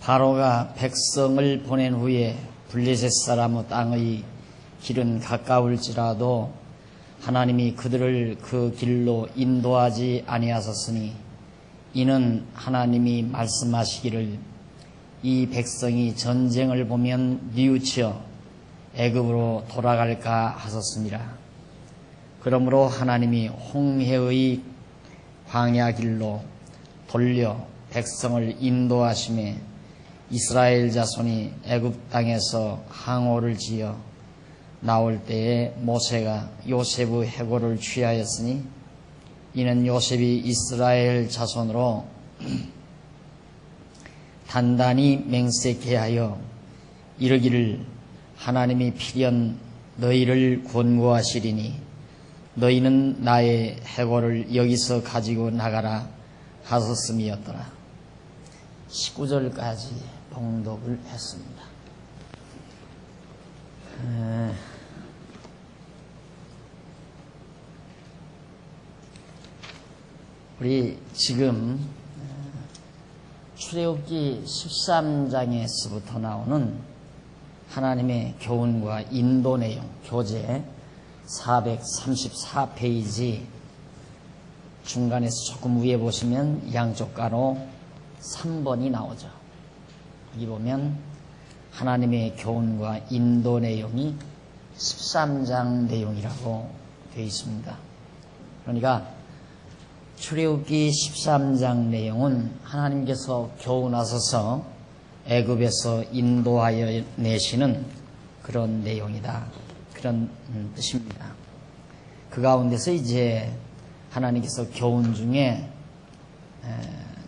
바로가 백성을 보낸 후에 블레셋 사람의 땅의 길은 가까울지라도 하나님이 그들을 그 길로 인도하지 아니하셨으니 이는 하나님이 말씀하시기를 이 백성이 전쟁을 보면 뉘우쳐 애굽으로 돌아갈까 하셨습니다. 그러므로 하나님이 홍해의 광야 길로 돌려 백성을 인도하심에 이스라엘 자손이 애굽 땅에서 항오를 지어 나올 때에 모세가 요셉의 해골을 취하였으니 이는 요셉이 이스라엘 자손으로 단단히 맹세케 하여 이르기를 하나님이 필연 너희를 권고하시리니 너희는 나의 해골을 여기서 가지고 나가라 하셨음이었더라. 19절까지 봉독을 했습니다. 우리 지금 출애굽기 13장에서부터 나오는 하나님의 교훈과 인도 내용, 교재 434페이지 중간에서 조금 위에 보시면 양쪽 가로 3번이 나오죠. 여기 보면 하나님의 교훈과 인도 내용이 13장 내용이라고 되어 있습니다. 그러니까 출애굽기 13장 내용은 하나님께서 교훈하셔서 애굽에서 인도하여 내시는 그런 내용이다. 그런 뜻입니다. 그 가운데서 이제 하나님께서 교훈 중에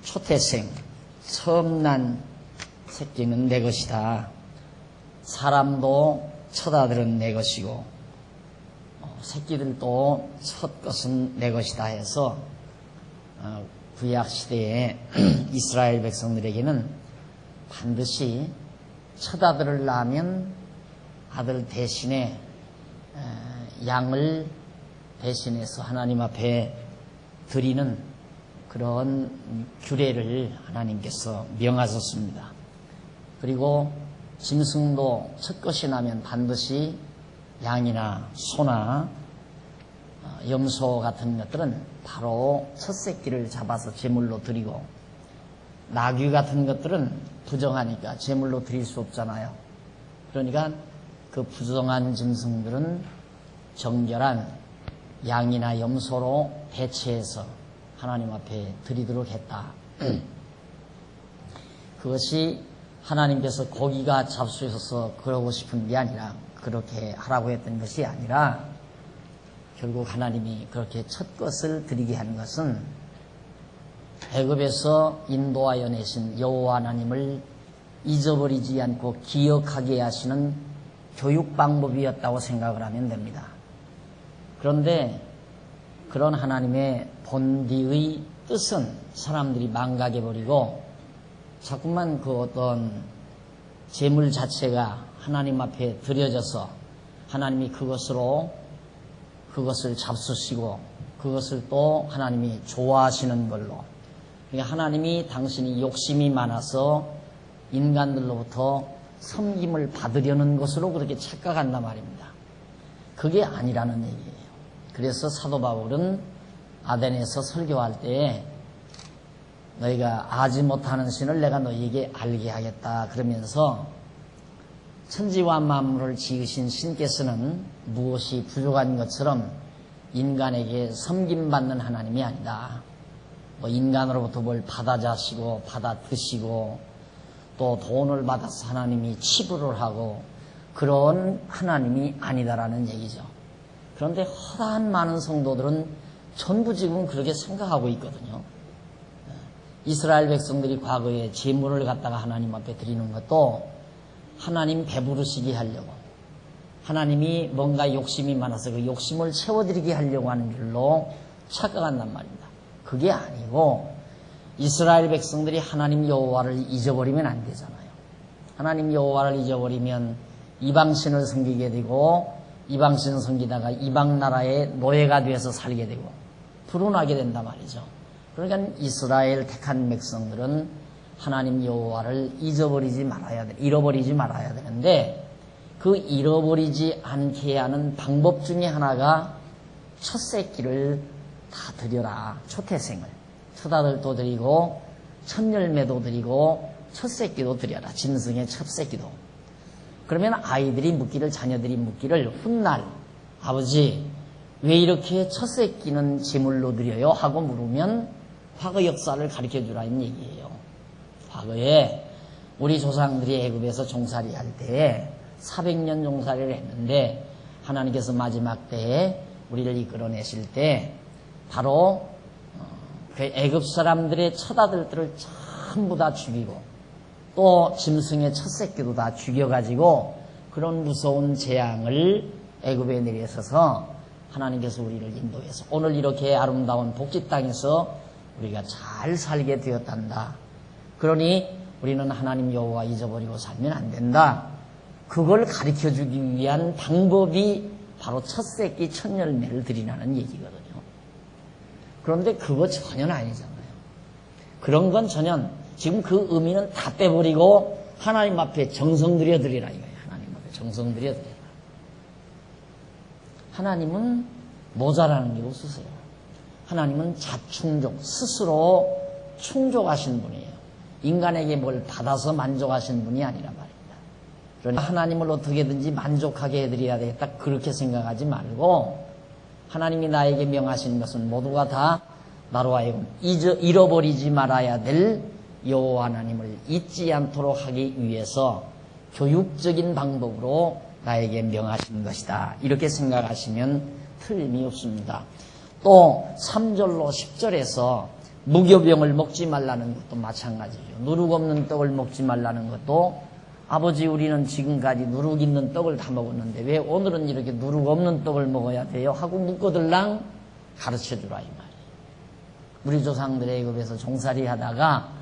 초태생, 처음 난 새끼는 내 것이다. 사람도 첫 아들은 내 것이고 새끼들도 첫 것은 내 것이다 해서 구약 시대에 이스라엘 백성들에게는 반드시 첫 아들을 낳으면 아들 대신에 양을 대신해서 하나님 앞에 드리는 그런 규례를 하나님께서 명하셨습니다. 그리고 짐승도 첫 것이 나면 반드시 양이나 소나 염소 같은 것들은 바로 첫 새끼를 잡아서 제물로 드리고, 나귀 같은 것들은 부정하니까 제물로 드릴 수 없잖아요. 그러니까 그 부정한 짐승들은 정결한 양이나 염소로 대체해서 하나님 앞에 드리도록 했다. 그것이 하나님께서 고기가 잡수셔서 그러고 싶은 게 아니라, 그렇게 하라고 했던 것이 아니라, 결국 하나님이 그렇게 첫 것을 드리게 한 것은 애굽에서 인도하여 내신 여호와 하나님을 잊어버리지 않고 기억하게 하시는 교육 방법이었다고 생각을 하면 됩니다. 그런데 그런 하나님의 본디의 뜻은 사람들이 망각해버리고 자꾸만 그 어떤 제물 자체가 하나님 앞에 드려져서 하나님이 그것을 잡수시고 그것을 또 하나님이 좋아하시는 걸로, 그러니까 하나님이 당신이 욕심이 많아서 인간들로부터 섬김을 받으려는 것으로 그렇게 착각한단 말입니다. 그게 아니라는 얘기예요. 그래서 사도 바울은 아덴에서 설교할 때에 너희가 아지 못하는 신을 내가 너희에게 알게 하겠다 그러면서 천지와 만물을 지으신 신께서는 무엇이 부족한 것처럼 인간에게 섬김받는 하나님이 아니다. 뭐 인간으로부터 뭘 받아 자시고 받아 드시고 또 돈을 받아서 하나님이 치부를 하고 그런 하나님이 아니다라는 얘기죠. 그런데 허다한 많은 성도들은 전부 지금 그렇게 생각하고 있거든요. 이스라엘 백성들이 과거에 제물을 갖다가 하나님 앞에 드리는 것도 하나님 배부르시게 하려고, 하나님이 뭔가 욕심이 많아서 그 욕심을 채워드리게 하려고 하는 줄로 착각한단 말입니다. 그게 아니고 이스라엘 백성들이 하나님 여호와를 잊어버리면 안 되잖아요. 하나님 여호와를 잊어버리면 이방신을 섬기게 되고, 이방신을 섬기다가 이방 나라의 노예가 되어서 살게 되고 불운하게 된단 말이죠. 그러니까 이스라엘 택한 백성들은 하나님 여호와를 잃어버리지 말아야 되는데 그 잃어버리지 않게 하는 방법 중에 하나가 첫 새끼를 다 드려라. 초태생을. 첫 아들도 드리고 첫 열매도 드리고 첫 새끼도 드려라. 짐승의 첫 새끼도. 그러면 아이들이 묻기를, 자녀들이 묻기를, 훗날 아버지 왜 이렇게 첫 새끼는 제물로 드려요? 하고 물으면 과거 역사를 가르쳐 주라는 얘기예요. 과거에 우리 조상들이 애굽에서 종살이 할 때에 400년 종살이를 했는데 하나님께서 마지막 때에 우리를 이끌어내실 때 바로 그 애굽 사람들의 첫 아들들을 전부 다 죽이고 또 짐승의 첫 새끼도 다 죽여가지고 그런 무서운 재앙을 애굽에 내려서서 하나님께서 우리를 인도해서 오늘 이렇게 아름다운 복지 땅에서 우리가 잘 살게 되었단다. 그러니 우리는 하나님 여호와 잊어버리고 살면 안 된다. 그걸 가르쳐주기 위한 방법이 바로 첫 새끼 첫 열매를 드리라는 얘기거든요. 그런데 그거 전혀 아니잖아요. 그런 건 전혀 지금 그 의미는 다 빼버리고 하나님 앞에 정성 들여 드리라 이거예요. 하나님 앞에 정성 들여 드리라. 하나님은 모자라는 게 없으세요. 하나님은 자충족, 스스로 충족하신 분이에요. 인간에게 뭘 받아서 만족하신 분이 아니란 말입니다. 그러니 하나님을 어떻게든지 만족하게 해드려야 되겠다 그렇게 생각하지 말고 하나님이 나에게 명하신 것은 모두가 다 나로 하여금 잃어버리지 말아야 될 여호와 하나님을 잊지 않도록 하기 위해서 교육적인 방법으로 나에게 명하신 것이다. 이렇게 생각하시면 틀림이 없습니다. 또 3절로 10절에서 무교병을 먹지 말라는 것도 마찬가지죠. 누룩 없는 떡을 먹지 말라는 것도 아버지 우리는 지금까지 누룩 있는 떡을 다 먹었는데 왜 오늘은 이렇게 누룩 없는 떡을 먹어야 돼요? 하고 묻거들랑 가르쳐주라 이 말이에요. 우리 조상들의 애굽에서 종살이 하다가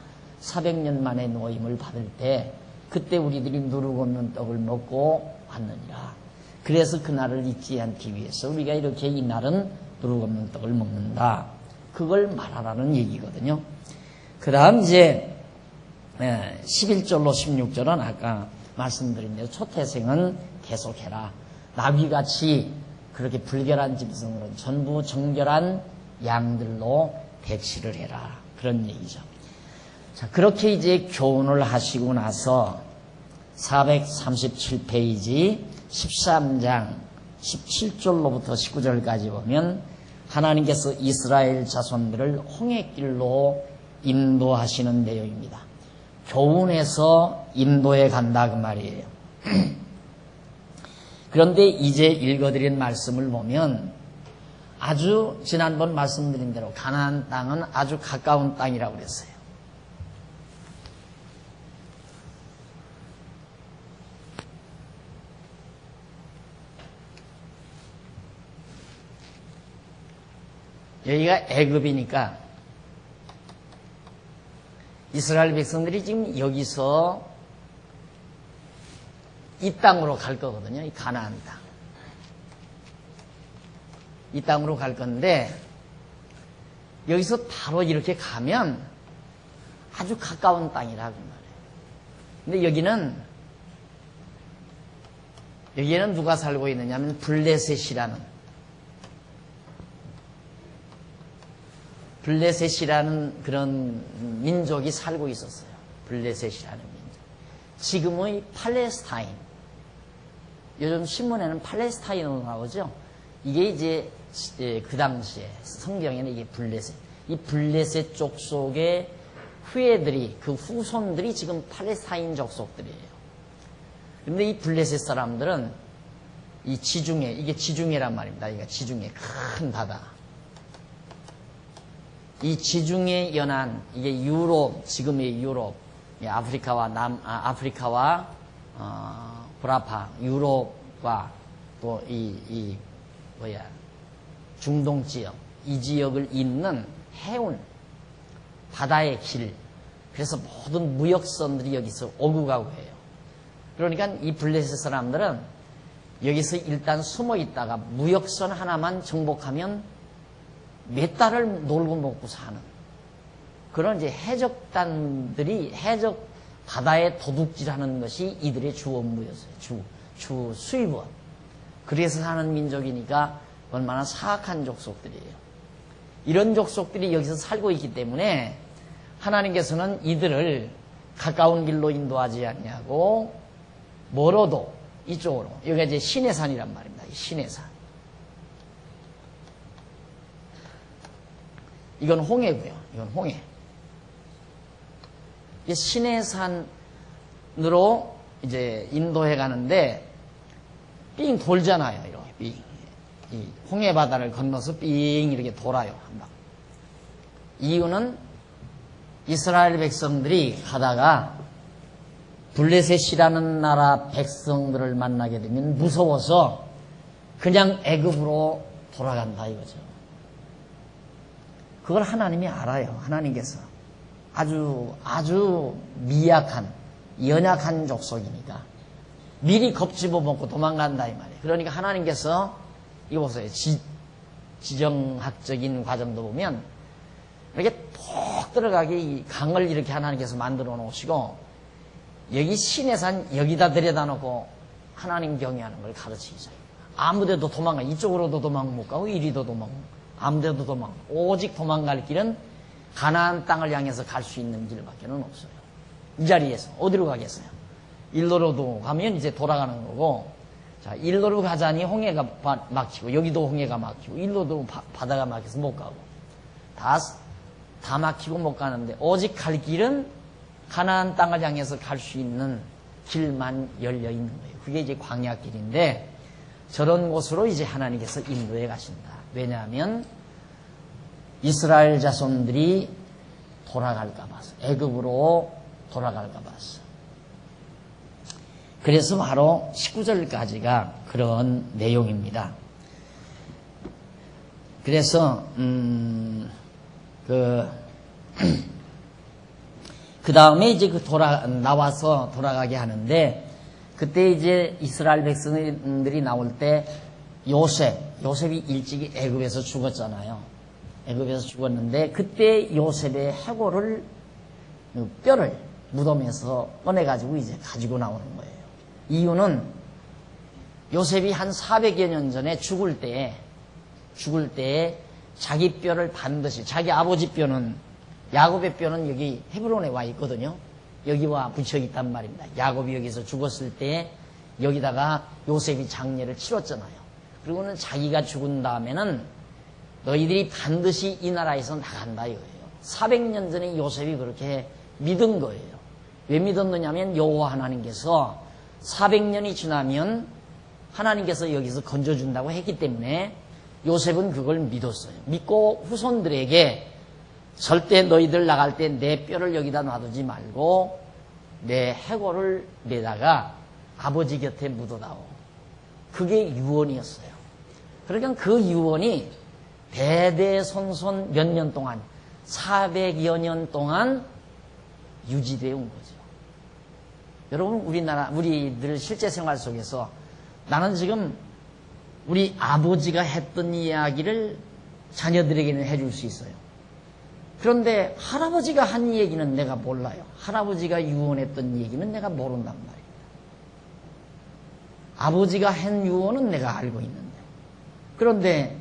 400년 만에 노임을 받을 때 그때 우리들이 누룩 없는 떡을 먹고 왔느니라. 그래서 그날을 잊지 않기 위해서 우리가 이렇게 이날은 누룩 없는 떡을 먹는다. 그걸 말하라는 얘기거든요. 그 다음 이제 11절로 16절은 아까 말씀드린 대로 초태생은 계속해라. 나귀같이 그렇게 불결한 짐승으로 전부 정결한 양들로 대치를 해라. 그런 얘기죠. 자, 그렇게 이제 교훈을 하시고 나서 437페이지 13장 17절로부터 19절까지 보면 하나님께서 이스라엘 자손들을 홍해길로 인도하시는 내용입니다. 교훈에서 인도해 간다 그 말이에요. 그런데 이제 읽어드린 말씀을 보면 아주 지난번 말씀드린 대로 가나안 땅은 아주 가까운 땅이라고 그랬어요. 여기가 애굽이니까 이스라엘 백성들이 지금 여기서 이 땅으로 갈 거거든요. 이 가나안 땅. 이 땅으로 갈 건데 여기서 바로 이렇게 가면 아주 가까운 땅이라고 말해요. 근데 여기에는 누가 살고 있느냐면 블레셋이라는 그런 민족이 살고 있었어요. 블레셋이라는 민족. 지금의 팔레스타인. 요즘 신문에는 팔레스타인으로 나오죠. 이게 이제 그 당시에 성경에는 이게 블레셋. 이 블레셋 족속의 후예들이 그 후손들이 지금 팔레스타인 족속들이에요. 그런데 이 블레셋 사람들은 이 지중해, 이게 지중해란 말입니다. 이게 지중해 큰 바다. 이 지중해 연안, 이게 유럽, 지금의 유럽, 아프리카와 구라파, 유럽과 또 중동 지역, 이 지역을 잇는 해운, 바다의 길. 그래서 모든 무역선들이 여기서 오고 가고 해요. 그러니까 이 블레셋 사람들은 여기서 일단 숨어 있다가 무역선 하나만 정복하면 몇 달을 놀고 먹고 사는 그런 이제 해적단들이 해적 바다에 도둑질하는 것이 이들의 주 업무였어요. 주 수입원. 그래서 사는 민족이니까 얼마나 사악한 족속들이에요. 이런 족속들이 여기서 살고 있기 때문에 하나님께서는 이들을 가까운 길로 인도하지 않냐고 멀어도 이쪽으로, 여기가 이제 시내산이란 말입니다. 시내산. 이건 홍해고요. 이건 홍해. 시내산으로 이제 인도해 가는데 삥 돌잖아요. 이렇게 삥. 이 홍해 바다를 건너서 삥 이렇게 돌아요. 한 방. 이유는 이스라엘 백성들이 가다가 블레셋이라는 나라 백성들을 만나게 되면 무서워서 그냥 애굽으로 돌아간다 이거죠. 그걸 하나님이 알아요. 하나님께서 아주 미약한 연약한 족속이니까 미리 겁집어 먹고 도망간다 이 말이에요. 그러니까 하나님께서 이거 보세요. 지정학적인 과정도 보면 이렇게 톡 들어가게 이 강을 이렇게 하나님께서 만들어 놓으시고 여기 시내산 여기다 들여다 놓고 하나님 경외하는 걸 가르치죠. 아무데도 도망가. 이쪽으로도 도망 못 가고 이리도 도망, 아무데도 도망. 오직 도망갈 길은 가나안 땅을 향해서 갈 수 있는 길밖에는 없어요. 이 자리에서 어디로 가겠어요? 일로로도 가면 이제 돌아가는 거고, 자, 일로로 가자니 홍해가 막히고 여기도 홍해가 막히고 일로도 바다가 막혀서 못 가고 다 막히고 못 가는데 오직 갈 길은 가나안 땅을 향해서 갈 수 있는 길만 열려 있는 거예요. 그게 이제 광야길인데 저런 곳으로 이제 하나님께서 인도해 가신다. 왜냐하면 이스라엘 자손들이 돌아갈까 봐서, 애굽으로 돌아갈까 봐서. 그래서 바로 19절까지가 그런 내용입니다. 그래서 그 다음에 이제 나와서 돌아가게 하는데, 그때 이제 이스라엘 백성들이 나올 때 요셉이 일찍이 애굽에서 죽었잖아요. 애굽에서 죽었는데 그때 요셉의 해골을, 뼈를 무덤에서 꺼내가지고 이제 가지고 나오는 거예요. 이유는 요셉이 한 400여 년 전에 죽을 때 자기 뼈를 반드시, 자기 아버지 뼈는, 야곱의 뼈는 여기 헤브론에 와 있거든요. 여기와 붙여 있단 말입니다. 야곱이 여기서 죽었을 때 여기다가 요셉이 장례를 치렀잖아요. 그리고는 자기가 죽은 다음에는 너희들이 반드시 이 나라에서 나간다 이거예요. 400년 전에 요셉이 그렇게 믿은 거예요. 왜 믿었느냐면 여호와 하나님께서 400년이 지나면 하나님께서 여기서 건져준다고 했기 때문에 요셉은 그걸 믿었어요. 믿고 후손들에게 절대 너희들 나갈 때 내 뼈를 여기다 놔두지 말고 내 해골을 내다가 아버지 곁에 묻어다오. 그게 유언이었어요. 그러니까 그 유언이 대대손손 몇 년 동안, 400여 년 동안 유지되어 온 거죠. 여러분, 우리들 실제 생활 속에서 나는 지금 우리 아버지가 했던 이야기를 자녀들에게는 해줄 수 있어요. 그런데 할아버지가 한 얘기는 내가 몰라요. 할아버지가 유언했던 얘기는 내가 모른단 말이에요. 아버지가 한 유언은 내가 알고 있는데, 그런데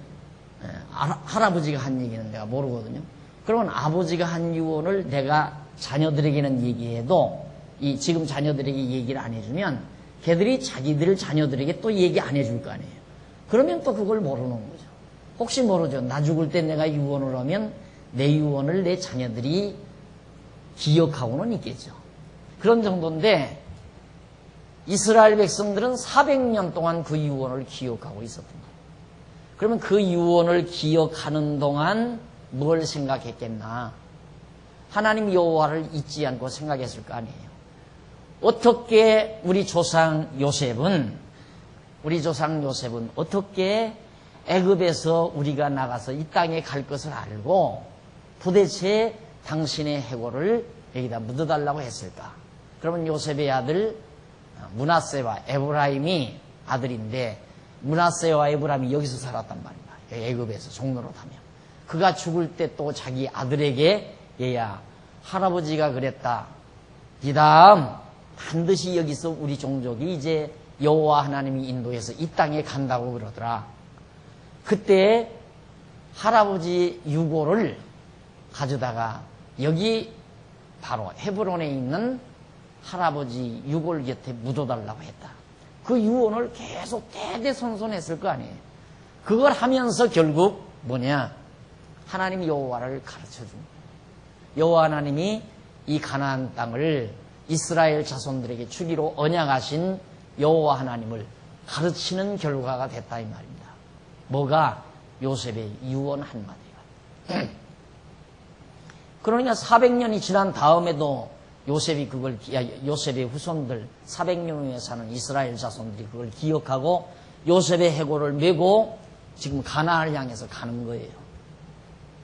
할아버지가 한 얘기는 내가 모르거든요. 그러면 아버지가 한 유언을 내가 자녀들에게는 얘기해도 지금 자녀들에게 얘기를 안 해주면 걔들이 자기들 자녀들에게 또 얘기 안 해줄 거 아니에요. 그러면 또 그걸 모르는 거죠. 혹시 모르죠. 나 죽을 때 내가 유언을 하면 내 유언을 내 자녀들이 기억하고는 있겠죠. 그런 정도인데 이스라엘 백성들은 400년 동안 그 유언을 기억하고 있었던 거예요. 그러면 그 유언을 기억하는 동안 뭘 생각했겠나? 하나님 여호와를 잊지 않고 생각했을 거 아니에요. 어떻게 우리 조상 요셉은 어떻게 애굽에서 우리가 나가서 이 땅에 갈 것을 알고 도대체 당신의 해골을 여기다 묻어달라고 했을까? 그러면 요셉의 아들 므낫세와 에브라임이 아들인데, 므낫세와 에브라임이 여기서 살았단 말입니다. 애굽에서 종로로 타면 그가 죽을 때 또 자기 아들에게 얘야, 할아버지가 그랬다. 이 다음 반드시 여기서 우리 종족이 이제 여호와 하나님이 인도해서 이 땅에 간다고 그러더라. 그때 할아버지 유골을 가져다가 여기 바로 헤브론에 있는 할아버지 유골 곁에 묻어달라고 했다. 그 유언을 계속 대대손손했을 거 아니에요. 그걸 하면서 결국 뭐냐? 하나님 여호와를 가르쳐준 거예요. 여호와 하나님이 이 가나안 땅을 이스라엘 자손들에게 주기로 언약하신 여호와 하나님을 가르치는 결과가 됐다 이 말입니다. 뭐가? 요셉의 유언 한마디가. 그러니까 400년이 지난 다음에도 요셉의 후손들 400년 후에 사는 이스라엘 자손들이 그걸 기억하고 요셉의 해골을 메고 지금 가나안을 향해서 가는 거예요.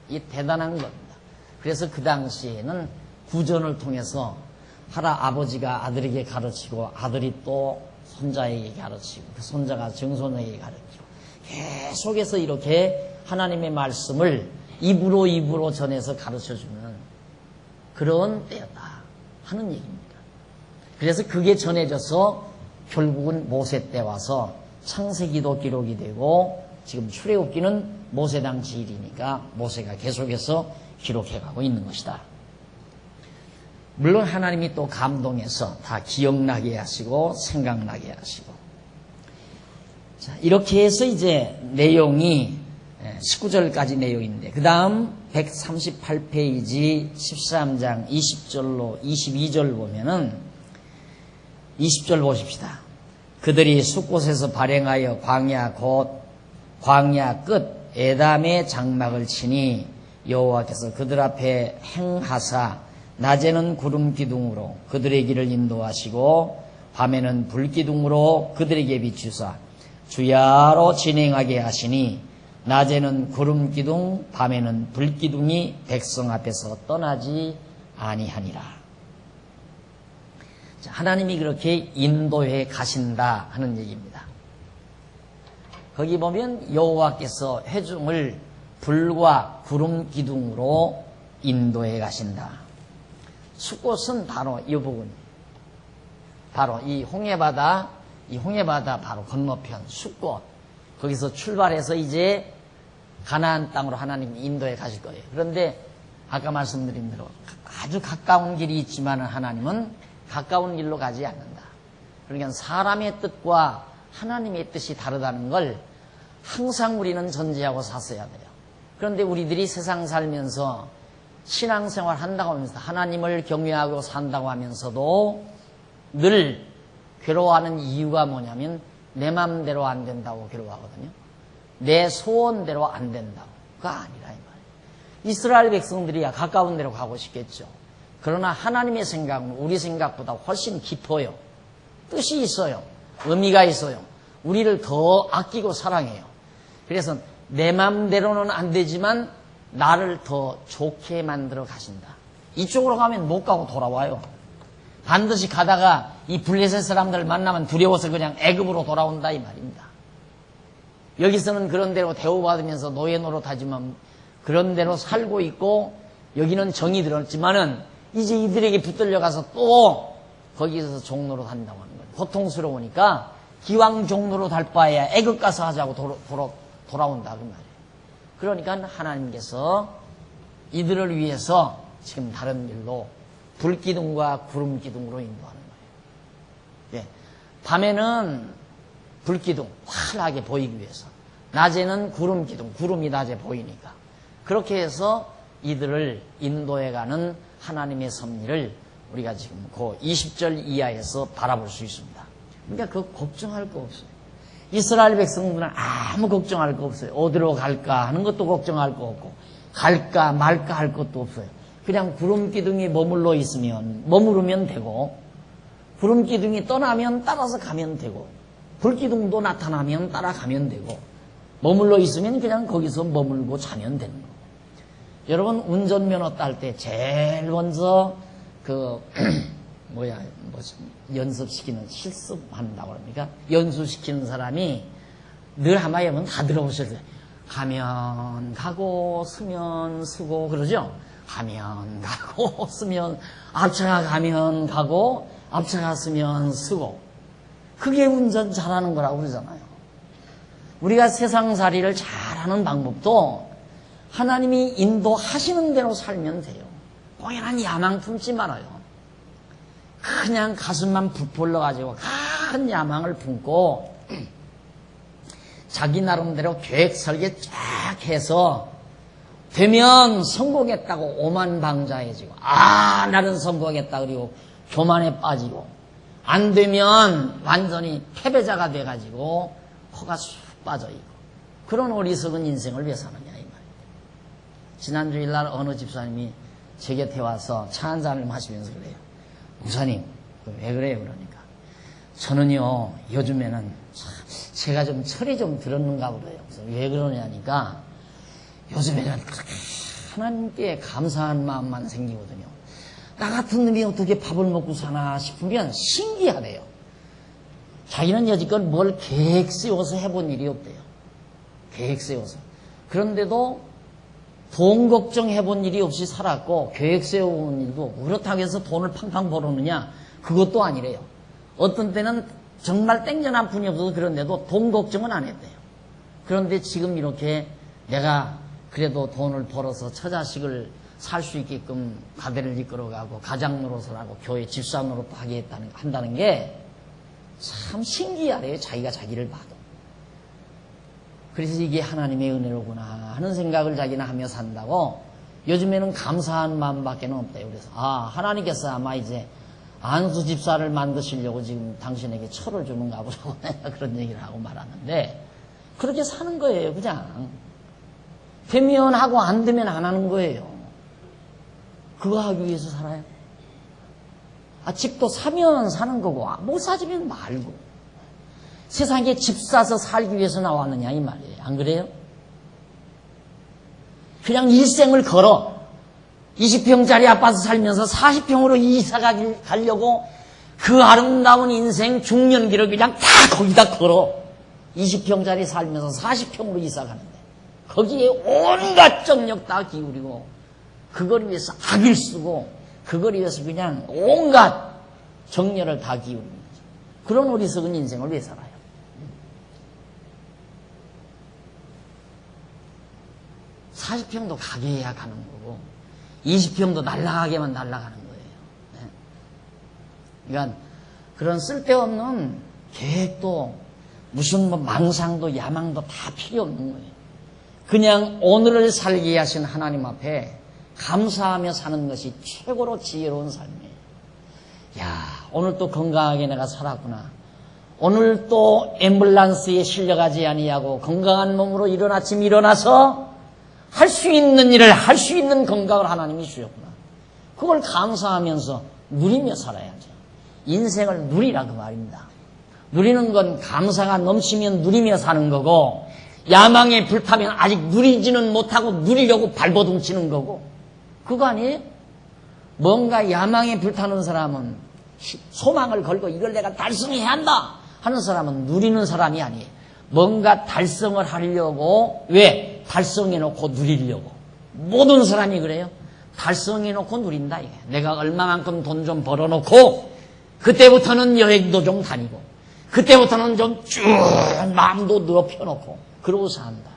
이 대단한 겁니다. 그래서 그 당시에는 구전을 통해서 아버지가 아들에게 가르치고 아들이 또 손자에게 가르치고 그 손자가 증손에게 가르치고 계속해서 이렇게 하나님의 말씀을 입으로 전해서 가르쳐주는 그런 때였다 하는 얘기입니다. 그래서 그게 전해져서 결국은 모세 때 와서 창세기도 기록이 되고 지금 출애굽기는 모세당 지일이니까 모세가 계속해서 기록해가고 있는 것이다. 물론 하나님이 또 감동해서 다 기억나게 하시고 생각나게 하시고. 자, 이렇게 해서 이제 내용이 19절까지 내용인데 그 다음 138페이지 13장 20절로 22절 보면은 20절 보십시다. 그들이 숫곳에서 발행하여 광야 끝 에담의 장막을 치니 여호와께서 그들 앞에 행하사 낮에는 구름 기둥으로 그들의 길을 인도하시고 밤에는 불 기둥으로 그들에게 비추사 주야로 진행하게 하시니 낮에는 구름 기둥 밤에는 불 기둥이 백성 앞에서 떠나지 아니하니라. 자, 하나님이 그렇게 인도해 가신다 하는 얘기입니다. 거기 보면 여호와께서 회중을 불과 구름 기둥으로 인도해 가신다. 숫곳은 바로 이 부분, 바로 이 홍해바다 바로 건너편 숫곳, 거기서 출발해서 이제 가나안 땅으로 하나님이 인도해 가실 거예요. 그런데 아까 말씀드린 대로 아주 가까운 길이 있지만 하나님은 가까운 길로 가지 않는다. 그러니까 사람의 뜻과 하나님의 뜻이 다르다는 걸 항상 우리는 전제하고 샀어야 돼요. 그런데 우리들이 세상 살면서 신앙생활 한다고 하면서 하나님을 경외하고 산다고 하면서도 늘 괴로워하는 이유가 뭐냐면 내 맘대로 안 된다고 괴로워하거든요. 내 소원대로 안 된다고. 그거 아니라 이 말이에요. 이스라엘 백성들이야 가까운 데로 가고 싶겠죠. 그러나 하나님의 생각은 우리 생각보다 훨씬 깊어요. 뜻이 있어요. 의미가 있어요. 우리를 더 아끼고 사랑해요. 그래서 내 맘대로는 안 되지만 나를 더 좋게 만들어 가신다. 이쪽으로 가면 못 가고 돌아와요. 반드시 가다가 이 블레셋 사람들 만나면 두려워서 그냥 애굽으로 돌아온다 이 말입니다. 여기서는 그런 대로 대우받으면서 노예 노릇하지만 그런 대로 살고 있고 여기는 정이 들었지만은 이제 이들에게 붙들려 가서 또 거기서 종노릇 한다고 하는 거예요. 고통스러우니까 기왕 종노릇 할 바에야 애굽 가서 하자고 돌아온다 그 말이에요. 그러니까 하나님께서 이들을 위해서 지금 다른 길로 불기둥과 구름기둥으로 인도하는 거예요. 예. 밤에는 불기둥 환하게 보이기 위해서, 낮에는 구름기둥, 구름이 낮에 보이니까 그렇게 해서 이들을 인도해가는 하나님의 섭리를 우리가 지금 그 20절 이하에서 바라볼 수 있습니다. 그러니까 그 걱정할 거 없어요. 이스라엘 백성들은 아무 걱정할 거 없어요. 어디로 갈까 하는 것도 걱정할 거 없고 갈까 말까 할 것도 없어요. 그냥 구름기둥이 머무르면 되고 구름기둥이 떠나면 따라서 가면 되고 불기둥도 나타나면 따라가면 되고 머물러 있으면 그냥 거기서 머물고 자면 되는 거고. 여러분 운전면허 딸 때 제일 먼저 연습시키는 실습한다고 합니까? 연수시키는 사람이 늘 한마디 하면 다 들어보셨어요. 가면 가고 서면 서고 그러죠? 가면 가고 쓰면 앞차가 가면 가고 앞차가 쓰면 쓰고 그게 운전 잘하는 거라고 그러잖아요. 우리가 세상살이를 잘하는 방법도 하나님이 인도하시는 대로 살면 돼요. 공연한 야망 품지 말아요. 그냥 가슴만 부풀러가지고 큰 야망을 품고 자기 나름대로 계획 설계 쫙 해서 되면 성공했다고 오만방자해지고 나는 성공했다 그리고 교만에 빠지고 안 되면 완전히 패배자가 돼가지고 코가 쑥 빠져있고 그런 어리석은 인생을 왜 사느냐 이 말이에요. 지난 주일날 어느 집사님이 제 곁에 와서 차 한 잔을 마시면서 그래요. 목사님 왜 그래요? 그러니까 저는요 요즘에는 제가 좀 철이 좀 들었는가 보래요. 그래서 왜 그러냐니까 요즘에는 그렇게 하나님께 감사한 마음만 생기거든요. 나 같은 놈이 어떻게 밥을 먹고 사나 싶으면 신기하대요. 자기는 여지껏 뭘 계획 세워서 해본 일이 없대요. 계획 세워서. 그런데도 돈 걱정해본 일이 없이 살았고 계획 세워본 일도 없고 그렇다고 해서 돈을 팡팡 벌었느냐? 그것도 아니래요. 어떤 때는 정말 땡전한 분이 없어서 그런데도 돈 걱정은 안 했대요. 그런데 지금 이렇게 내가 그래도 돈을 벌어서 처자식을 살 수 있게끔 가대를 이끌어가고 가장 노릇을 하고 교회 집사 노릇도 하게 한다는 게 참 신기하래요. 자기가 자기를 봐도. 그래서 이게 하나님의 은혜로구나 하는 생각을 자기는 하며 산다고 요즘에는 감사한 마음밖에 없대요. 그래서 하나님께서 아마 이제 안수 집사를 만드시려고 지금 당신에게 철을 주는가 보라고 내가 그런 얘기를 하고 말하는데 그렇게 사는 거예요. 그냥 되면 하고 안 되면 안 하는 거예요. 그거 하기 위해서 살아요. 집도 사면 사는 거고 못 사주면 말고 세상에 집 사서 살기 위해서 나왔느냐 이 말이에요. 안 그래요? 그냥 일생을 걸어 20평짜리 아파트 살면서 40평으로 이사 가려고 그 아름다운 인생 중년기를 그냥 다 거기다 걸어 20평짜리 살면서 40평으로 이사 가는데 거기에 온갖 정력 다 기울이고 그걸 위해서 악을 쓰고 그걸 위해서 그냥 온갖 정열을 다 기울이는 거죠. 그런 어리석은 인생을 왜 살아요? 40평도 가게 해야 가는 거고 20평도 날아가게만 날아가는 거예요. 그러니까 그런 쓸데없는 계획도 무슨 망상도 야망도 다 필요 없는 거예요. 그냥 오늘을 살게 하신 하나님 앞에 감사하며 사는 것이 최고로 지혜로운 삶이에요. 오늘 또 건강하게 내가 살았구나. 오늘 또 앰뷸런스에 실려가지 아니하고 건강한 몸으로 이른 아침 일어나서 할 수 있는 일을 할 수 있는 건강을 하나님이 주셨구나. 그걸 감사하면서 누리며 살아야죠. 인생을 누리라 그 말입니다. 누리는 건 감사가 넘치면 누리며 사는 거고 야망에 불타면 아직 누리지는 못하고 누리려고 발버둥치는 거고 그거 아니에요? 뭔가 야망에 불타는 사람은 소망을 걸고 이걸 내가 달성해야 한다 하는 사람은 누리는 사람이 아니에요. 뭔가 달성을 하려고 왜? 달성해놓고 누리려고. 모든 사람이 그래요. 달성해놓고 누린다 이게. 내가 얼마만큼 돈 좀 벌어놓고 그때부터는 여행도 좀 다니고 그때부터는 좀 쭉 마음도 넓혀놓고 그러고 산다.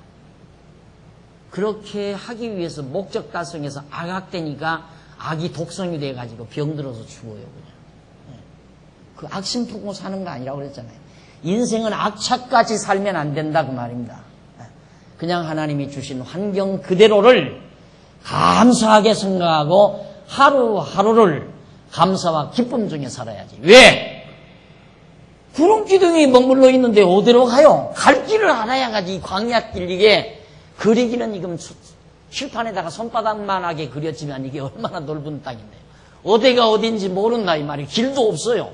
그렇게 하기 위해서 목적 달성해서 악악되니까 악이 독성이 돼가지고 병들어서 죽어요. 그냥. 그 악심 품고 사는 거 아니라고 그랬잖아요. 인생은 악착같이 살면 안 된다 그 말입니다. 그냥 하나님이 주신 환경 그대로를 감사하게 생각하고 하루하루를 감사와 기쁨 중에 살아야지. 왜? 구름 기둥이 머물러 있는데 어디로 가요? 갈 길을 알아야 가지. 광야길 이게 그리기는 지금 칠판에다가 손바닥만하게 그렸지만 이게 얼마나 넓은 땅인데요. 어디가 어딘지 모른다 이 말이. 길도 없어요.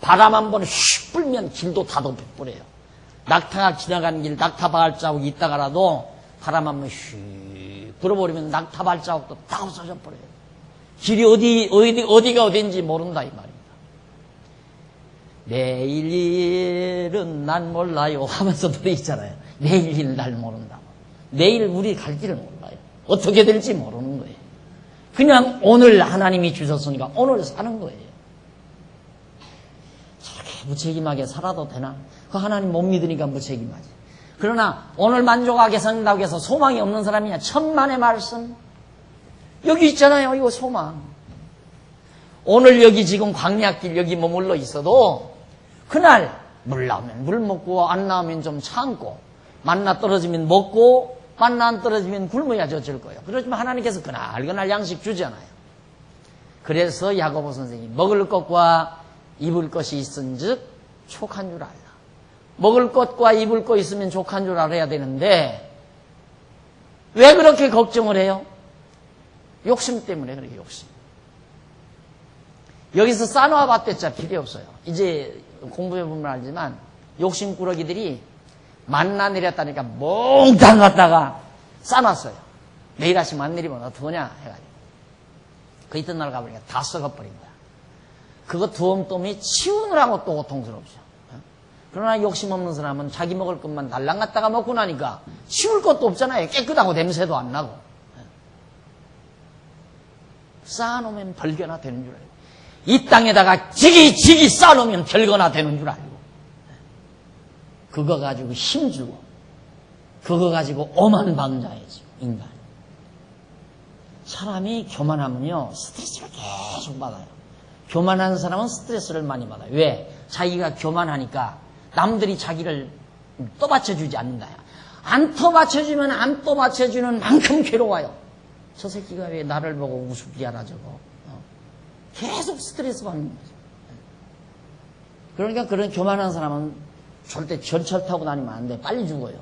바람 한 번 휙 불면 길도 다 덮여버려요. 낙타가 지나가는 길 낙타 발자국 있다가라도 바람 한 번 휙 불어버리면 낙타 발자국도 다 없어져 버려요. 길이 어디가 어딘지 모른다 이 말입니다. 내일 일은 난 몰라요 하면서 노래 있잖아요. 내일 일 날 모른다고. 내일 우리 갈 길을 몰라요. 어떻게 될지 모르는 거예요. 그냥 오늘 하나님이 주셨으니까 오늘 사는 거예요. 저렇게 무책임하게 살아도 되나? 그 하나님 못 믿으니까 무책임하지. 그러나 오늘 만족하게 산다고 해서 소망이 없는 사람이냐? 천만의 말씀. 여기 있잖아요. 이거 소망. 오늘 여기 지금 광야길 여기 머물러 있어도 그날 물 나오면 물 먹고 안 나오면 좀 참고 만나 떨어지면 먹고 만나 안 떨어지면 굶어야 젖을 거예요. 그렇지만 하나님께서 그날 양식 주잖아요. 그래서 야고보 선생님이 먹을 것과 입을 것이 있은즉 족한 줄 알라. 먹을 것과 입을 것 있으면 족한 줄 알아야 되는데 왜 그렇게 걱정을 해요? 욕심 때문에 그래요. 욕심. 여기서 쌓아봤댔자 필요 없어요. 이제 공부해보면 알지만 욕심꾸러기들이 만나 내렸다니까 몽땅 갖다가 싸놨어요. 내일 아침 안 내리면 어떡하냐 해가지고 그 이튿날 가보니까 다 썩어버린 거야. 그거 두엄돈이 치우느라고 또 고통스럽죠. 그러나 욕심 없는 사람은 자기 먹을 것만 달랑 갖다가 먹고 나니까 치울 것도 없잖아요. 깨끗하고 냄새도 안 나고. 쌓아놓으면 벌거나 되는 줄 알고 이 땅에다가 지기 쌓아놓으면 별거나 되는 줄 알고 그거 가지고 힘주고 그거 가지고 오만방자해지고 인간. 사람이 교만하면요 스트레스를 계속 받아요. 교만한 사람은 스트레스를 많이 받아요. 왜? 자기가 교만하니까 남들이 자기를 떠받쳐주지 않는다. 안 떠받쳐주면 안 떠받쳐주는 만큼 괴로워요. 저 새끼가 왜 나를 보고 우습게 하나 저거. 계속 스트레스 받는 거죠. 그러니까 그런 교만한 사람은 절대 전철 타고 다니면 안 돼. 빨리 죽어요.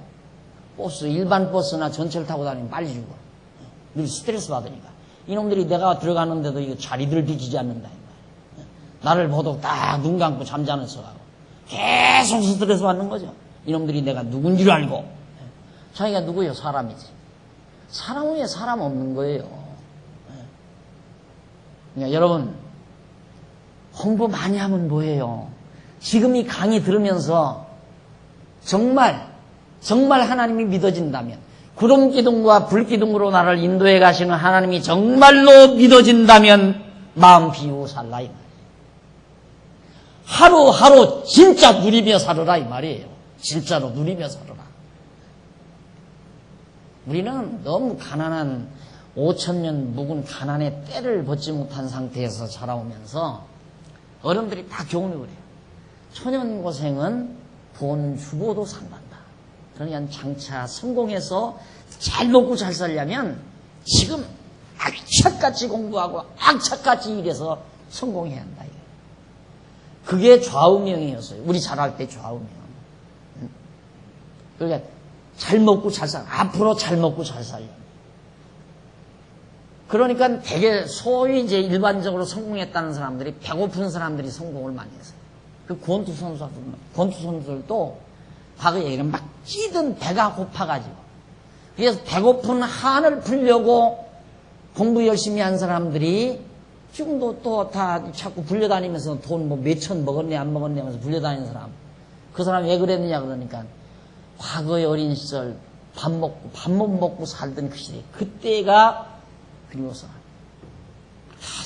버스, 일반 버스나 전철 타고 다니면 빨리 죽어. 늘 스트레스 받으니까. 이놈들이 내가 들어가는데도 이거 자리들 비키지 않는다. 나를 보도 딱 눈 감고 잠자는 척하고. 계속 스트레스 받는 거죠. 이놈들이 내가 누군 줄 알고. 자기가 누구예요? 사람이지. 사람 위에 사람 없는 거예요. 그러니까 여러분, 홍보 많이 하면 뭐예요? 지금 이 강의 들으면서 정말 하나님이 믿어진다면, 구름 기둥과 불 기둥으로 나를 인도해 가시는 하나님이 정말로 믿어진다면 마음 비우고 살라 이 말이에요. 하루하루 진짜 누리며 살아라 이 말이에요. 진짜로 누리며 살아라. 우리는 너무 가난한 5,000년 묵은 가난의 때를 벗지 못한 상태에서 자라오면서 어른들이 다 교훈을 그래요. 초년고생은 돈 주고도 상관다. 그러니까 장차 성공해서 잘 먹고 잘 살려면 지금 악착같이 공부하고 악착같이 일해서 성공해야 한다. 그게 좌우명이었어요. 우리 자랄 때 좌우명. 그러니까 잘 먹고 잘 살, 앞으로 잘 먹고 잘 살려. 그러니까 되게 소위 이제 일반적으로 성공했다는 사람들이 배고픈 사람들이 성공을 많이 했어요. 그 권투 선수들도 과거에 얘기는 막 찌든 배가 고파가지고. 그래서 배고픈 한을 풀려고 공부 열심히 한 사람들이 지금도 또 다 자꾸 불려다니면서 돈 뭐 몇천 먹었네 안 먹었네 하면서 불려다니는 사람. 그 사람 왜 그랬느냐 그러니까 과거의 어린 시절 밥 못 먹고 살던 그 시대. 그때가 그리워서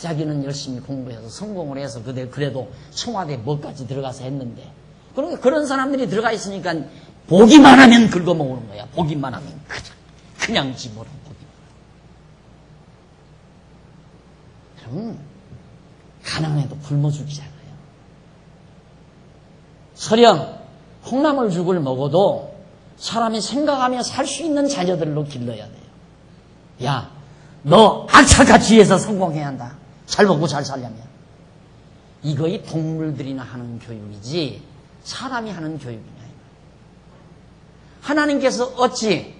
자기는 열심히 공부해서 성공을 해서 그래도 청와대 뭐까지 들어가서 했는데 그러니까 그런 사람들이 들어가 있으니까 보기만 하면 긁어먹는 거야. 보기만 하면 그냥 집어넣어. 그럼 가난해도 굶어 죽이잖아요. 설령 콩나물 죽을 먹어도 사람이 생각하며 살 수 있는 자녀들로 길러야 돼요. 야, 너 악착같이 해서 성공해야 한다. 잘 먹고 잘 살려면. 이거이 동물들이나 하는 교육이지 사람이 하는 교육이냐. 하나님께서 어찌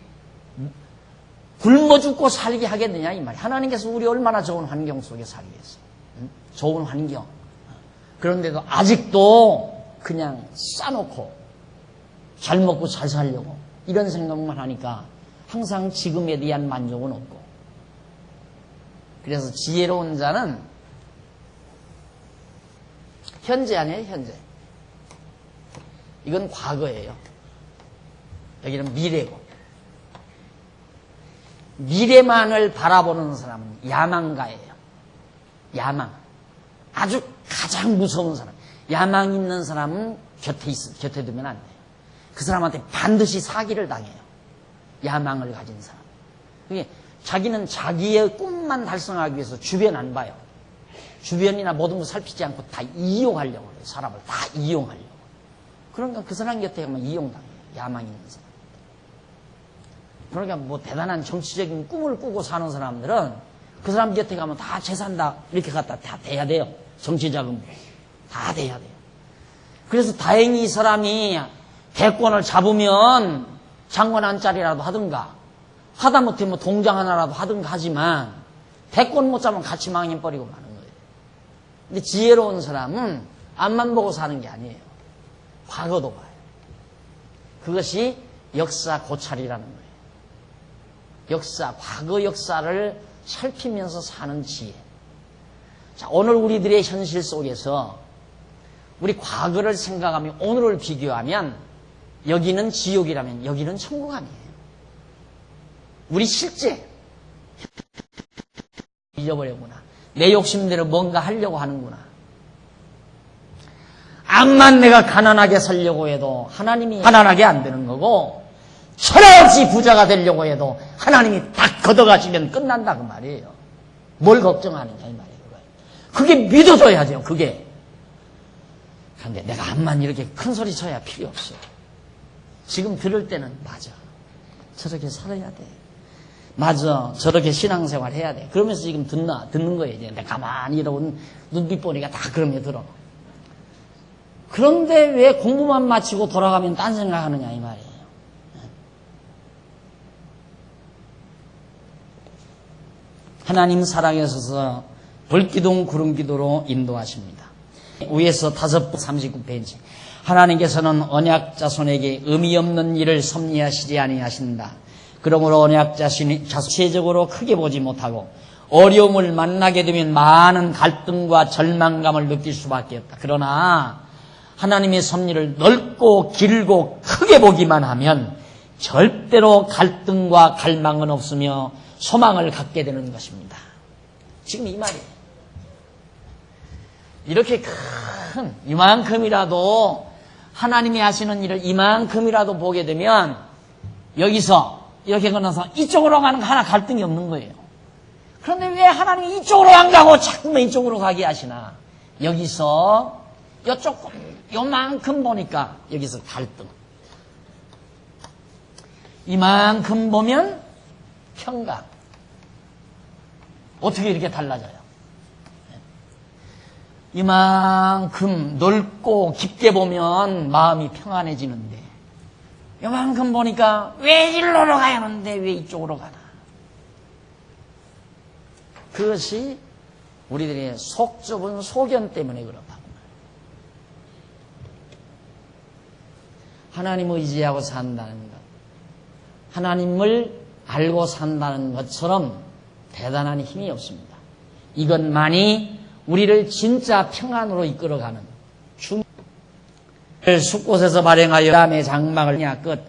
굶어 죽고 살게 하겠느냐 이 말이야. 하나님께서 우리 얼마나 좋은 환경 속에 살게 했어. 응? 좋은 환경. 그런데도 아직도 그냥 싸놓고 잘 먹고 잘 살려고 이런 생각만 하니까 항상 지금에 대한 만족은 없고. 그래서 지혜로운 자는 현재 아니에요, 현재. 이건 과거예요. 여기는 미래고. 미래만을 바라보는 사람은 야망가예요. 야망. 아주 가장 무서운 사람. 야망 있는 사람은 곁에 두면 안 돼요. 그 사람한테 반드시 사기를 당해요. 야망을 가진 사람. 그게 자기는 자기의 꿈만 달성하기 위해서 주변 안 봐요. 주변이나 모든 걸 살피지 않고 다 이용하려고 해요. 사람을 다 이용하려고. 그러니까 그 사람 곁에 가면 이용당해요. 야망 있는 사람. 그러니까 뭐 대단한 정치적인 꿈을 꾸고 사는 사람들은 그 사람 곁에 가면 다 재산 다 이렇게 갖다 다 대야 돼요. 정치자금 다 대야 돼요. 그래서 다행히 이 사람이 대권을 잡으면 장관 한 자리라도 하든가 하다못해 뭐 동장 하나라도 하든가 하지만 대권 못 잡으면 같이 망해버리고 마는 거예요. 근데 지혜로운 사람은 앞만 보고 사는 게 아니에요. 과거도 봐요. 그것이 역사 고찰이라는 거예요. 과거 역사를 살피면서 사는 지혜. 자, 오늘 우리들의 현실 속에서 우리 과거를 생각하며 오늘을 비교하면 여기는 지옥이라면 여기는 천국 아니에요. 우리 실제 잊어버렸구나. 내 욕심대로 뭔가 하려고 하는구나. 암만 내가 가난하게 살려고 해도 하나님이 가난하게 안 되는 거고 철없이 부자가 되려고 해도 하나님이 딱 걷어가시면 끝난다 그 말이에요. 뭘 걱정하느냐 이 말이에요. 그게 믿어져야죠. 그게. 그런데 내가 암만 이렇게 큰 소리 쳐야 필요 없어. 지금 들을 때는 맞아. 저렇게 살아야 돼. 맞아. 저렇게 신앙생활 해야 돼. 그러면서 지금 듣는 거예요. 이제 내가 가만히 이러고 눈빛 보니까 다 그러면 들어. 그런데 왜 공부만 마치고 돌아가면 딴 생각하느냐 이 말이에요. 하나님 사랑하셔서 불기둥 구름기도로 인도하십니다. 위에서 39페이지. 하나님께서는 언약 자손에게 의미 없는 일을 섭리하시지 아니하신다. 그러므로 언약 자손이 자체적으로 크게 보지 못하고 어려움을 만나게 되면 많은 갈등과 절망감을 느낄 수밖에 없다. 그러나 하나님의 섭리를 넓고 길고 크게 보기만 하면 절대로 갈등과 갈망은 없으며 소망을 갖게 되는 것입니다. 지금 이 말이에요. 이렇게 큰 이만큼이라도 하나님이 하시는 일을 이만큼이라도 보게 되면 여기서 이렇게 건너서 이쪽으로 가는 거 하나 갈등이 없는 거예요. 그런데 왜 하나님이 이쪽으로 안 가고 자꾸만 이쪽으로 가게 하시나? 여기서 요만큼 보니까 여기서 갈등. 이만큼 보면 평강. 어떻게 이렇게 달라져요? 이만큼 넓고 깊게 보면 마음이 평안해지는데 이만큼 보니까 왜 일로로 가야 하는데 왜 이쪽으로 가나? 그것이 우리들의 속 좁은 소견 때문에 그렇다고. 하나님을 의지하고 산다는 것, 하나님을 알고 산다는 것처럼 대단한 힘이 없습니다. 이것만이 우리를 진짜 평안으로 이끌어가는 숲곳에서 발행하여 남의 장막을 끝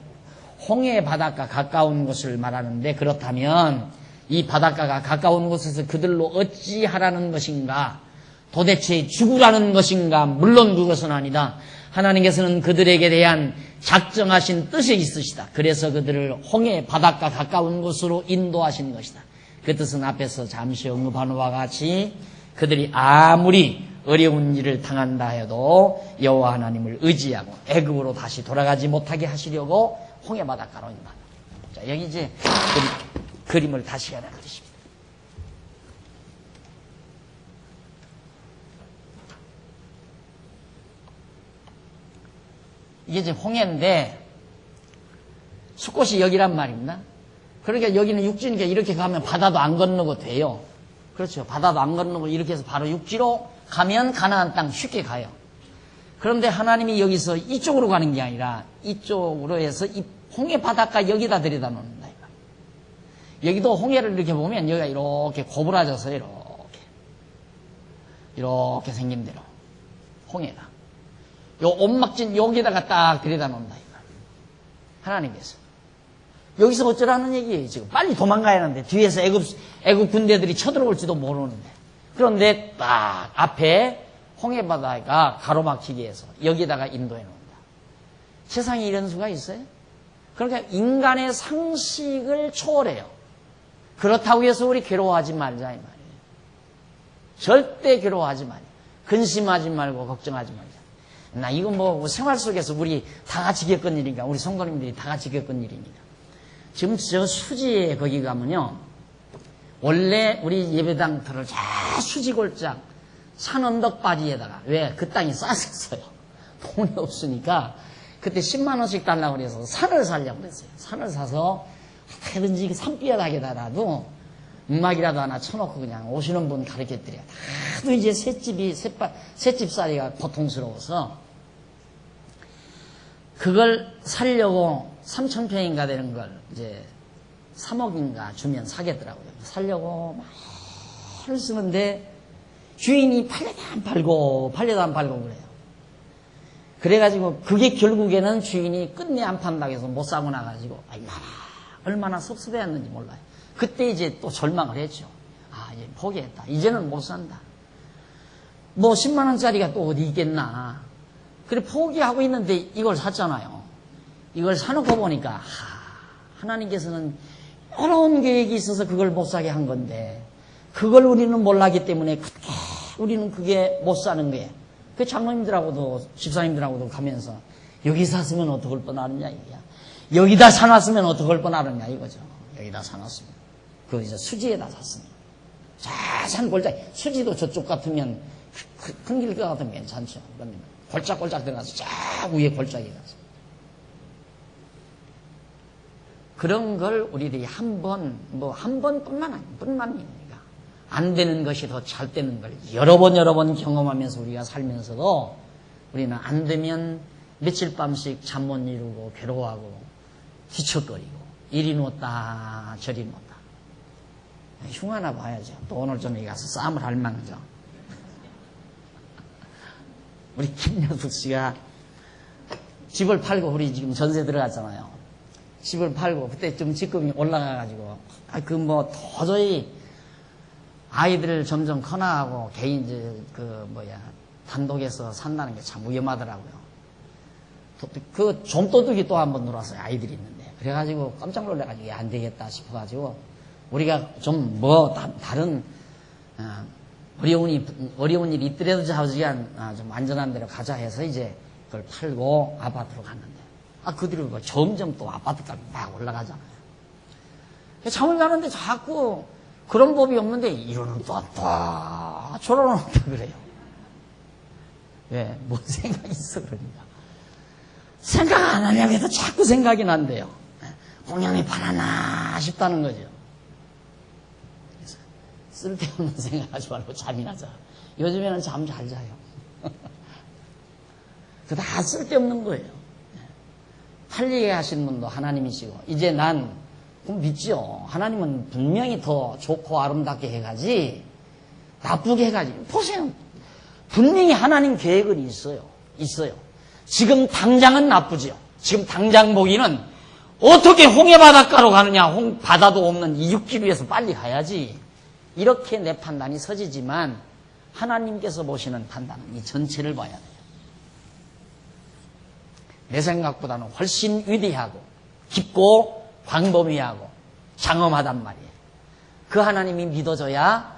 홍해 바닷가 가까운 곳을 말하는데, 그렇다면 이 바닷가가 가까운 곳에서 그들로 어찌하라는 것인가? 도대체 죽으라는 것인가? 물론 그것은 아니다. 하나님께서는 그들에게 대한 작정하신 뜻이 있으시다. 그래서 그들을 홍해 바닷가 가까운 곳으로 인도하신 것이다. 그 뜻은 앞에서 잠시 언급한 바와 같이 그들이 아무리 어려운 일을 당한다 해도 여호와 하나님을 의지하고 애굽으로 다시 돌아가지 못하게 하시려고 홍해 바닷가로 인도한다. 자, 여기 이제 그림을 다시 하나 그리십니다. 이게 이제 홍해인데 숲곳이 여기란 말입니다. 그러니까 여기는 육지니까 이렇게 가면 바다도 안 건너고 돼요. 그렇죠. 바다도 안 건너고 이렇게 해서 바로 육지로 가면 가나안 땅 쉽게 가요. 그런데 하나님이 여기서 이쪽으로 가는 게 아니라 이쪽으로 해서 이 홍해 바닷가 여기다 들여다 놓는다. 여기도 홍해를 이렇게 보면 여기가 이렇게 고부라져서 이렇게 생긴 대로 홍해가 요 온막진 여기다가 딱 들여다 놓는다. 하나님께서. 여기서 어쩌라는 얘기예요, 지금. 빨리 도망가야 하는데, 뒤에서 애굽 군대들이 쳐들어올지도 모르는데. 그런데 딱 앞에 홍해바다가 가로막히게 해서 여기다가 인도해 놓는다. 세상에 이런 수가 있어요? 그러니까 인간의 상식을 초월해요. 그렇다고 해서 우리 괴로워하지 말자, 이 말이에요. 절대 괴로워하지 말자. 근심하지 말고 걱정하지 말자. 나 이거 뭐 생활 속에서 우리 다 같이 겪은 일이니까, 우리 성도님들이 다 같이 겪은 일이니까. 지금 저 수지에 거기 가면요, 원래 우리 예배당터를 저 수지골짝 산 언덕바지에다가, 왜? 그 땅이 쌌었어요. 돈이 없으니까 그때 10만 원씩 달라고 그래서 산을 사려고 그랬어요. 산을 사서 어떻게든지 산비에다게다라도 음악이라도 하나 쳐놓고 그냥 오시는 분 가르쳐드려요. 다도 이제 셋집살이가 보통스러워서 그걸 살려고 3,000평인가 되는 걸 이제 3억인가 주면 사겠더라고요. 살려고 막 쓰는데 주인이 팔려도 안 팔고 그래요. 그래가지고 그게 결국에는 주인이 끝내 안 판다고 해서 못 사고 나가지고 얼마나 섭섭해했는지 몰라요. 그때 이제 또 절망을 했죠. 아, 이제 포기했다. 이제는 못 산다. 뭐 10만 원짜리가 또 어디 있겠나. 그래 포기하고 있는데 이걸 샀잖아요. 이걸 사놓고 보니까 하나님께서는 어려운 계획이 있어서 그걸 못 사게 한 건데 그걸 우리는 몰랐기 때문에 우리는 그게 못 사는 거예요. 그 장로님들하고도 집사님들하고도 가면서 여기 샀으면 어떡할 뻔하느냐 이거야. 여기다 사놨으면 어떡할 뻔하느냐 이거죠. 여기다 사놨으면. 그 이제 수지에다 샀으면. 자산 골짝. 수지도 저쪽 같으면 큰 길 것 같으면 괜찮죠. 그러면 골짝골짝 들어가서 쫙 위에 골짜기 가서. 그런 걸 우리들이 한 번뿐만 아니니까 안 되는 것이 더 잘 되는 걸 여러 번 경험하면서 우리가 살면서도 우리는 안 되면 며칠 밤씩 잠 못 이루고 괴로워하고 뒤척거리고 이리 놓았다 저리 놓았다. 흉하나 봐야죠. 또 오늘 저녁에 가서 싸움을 할 망정. 우리 김여숙 씨가 집을 팔고 우리 지금 전세 들어갔잖아요. 집을 팔고 그때 좀 직급이 올라가가지고 도저히 아이들을 점점 커나가고 개인 단독에서 산다는 게 참 위험하더라고요. 그 좀도둑이 또 한 번 놀았어요. 아이들이 있는데. 그래가지고 깜짝 놀라가지고 안 되겠다 싶어가지고 우리가 좀 다른 어려운 일이 있더라도 좌우지간 좀 안전한 데로 가자 해서 이제 그걸 팔고 아파트로 갔는데 그 뒤로 점점 또 아파트값이 막 올라가잖아요. 잠을 자는데 자꾸 그런 법이 없는데 이러는 또 저러는 또 그래요. 왜? 뭔 생각이 있어 그러니까. 생각 안 하려고 해도 자꾸 생각이 난대요. 공양이 팔아나 싶다는 거죠. 그래서 쓸데없는 생각하지 말고 잠이나 자. 요즘에는 잠 잘 자요. 그 다 쓸데없는 거예요. 팔리게 하시는 분도 하나님이시고 이제 난 믿죠. 하나님은 분명히 더 좋고 아름답게 해가지 나쁘게 해가지. 보세요. 분명히 하나님 계획은 있어요. 지금 당장은 나쁘죠. 지금 당장 보기는 어떻게 홍해 바닷가로 가느냐. 바다도 없는 이 육지 위에서 빨리 가야지. 이렇게 내 판단이 서지지만 하나님께서 보시는 판단은 이 전체를 봐야 돼요. 내 생각보다는 훨씬 위대하고 깊고 광범위하고 장엄하단 말이에요. 그 하나님이 믿어져야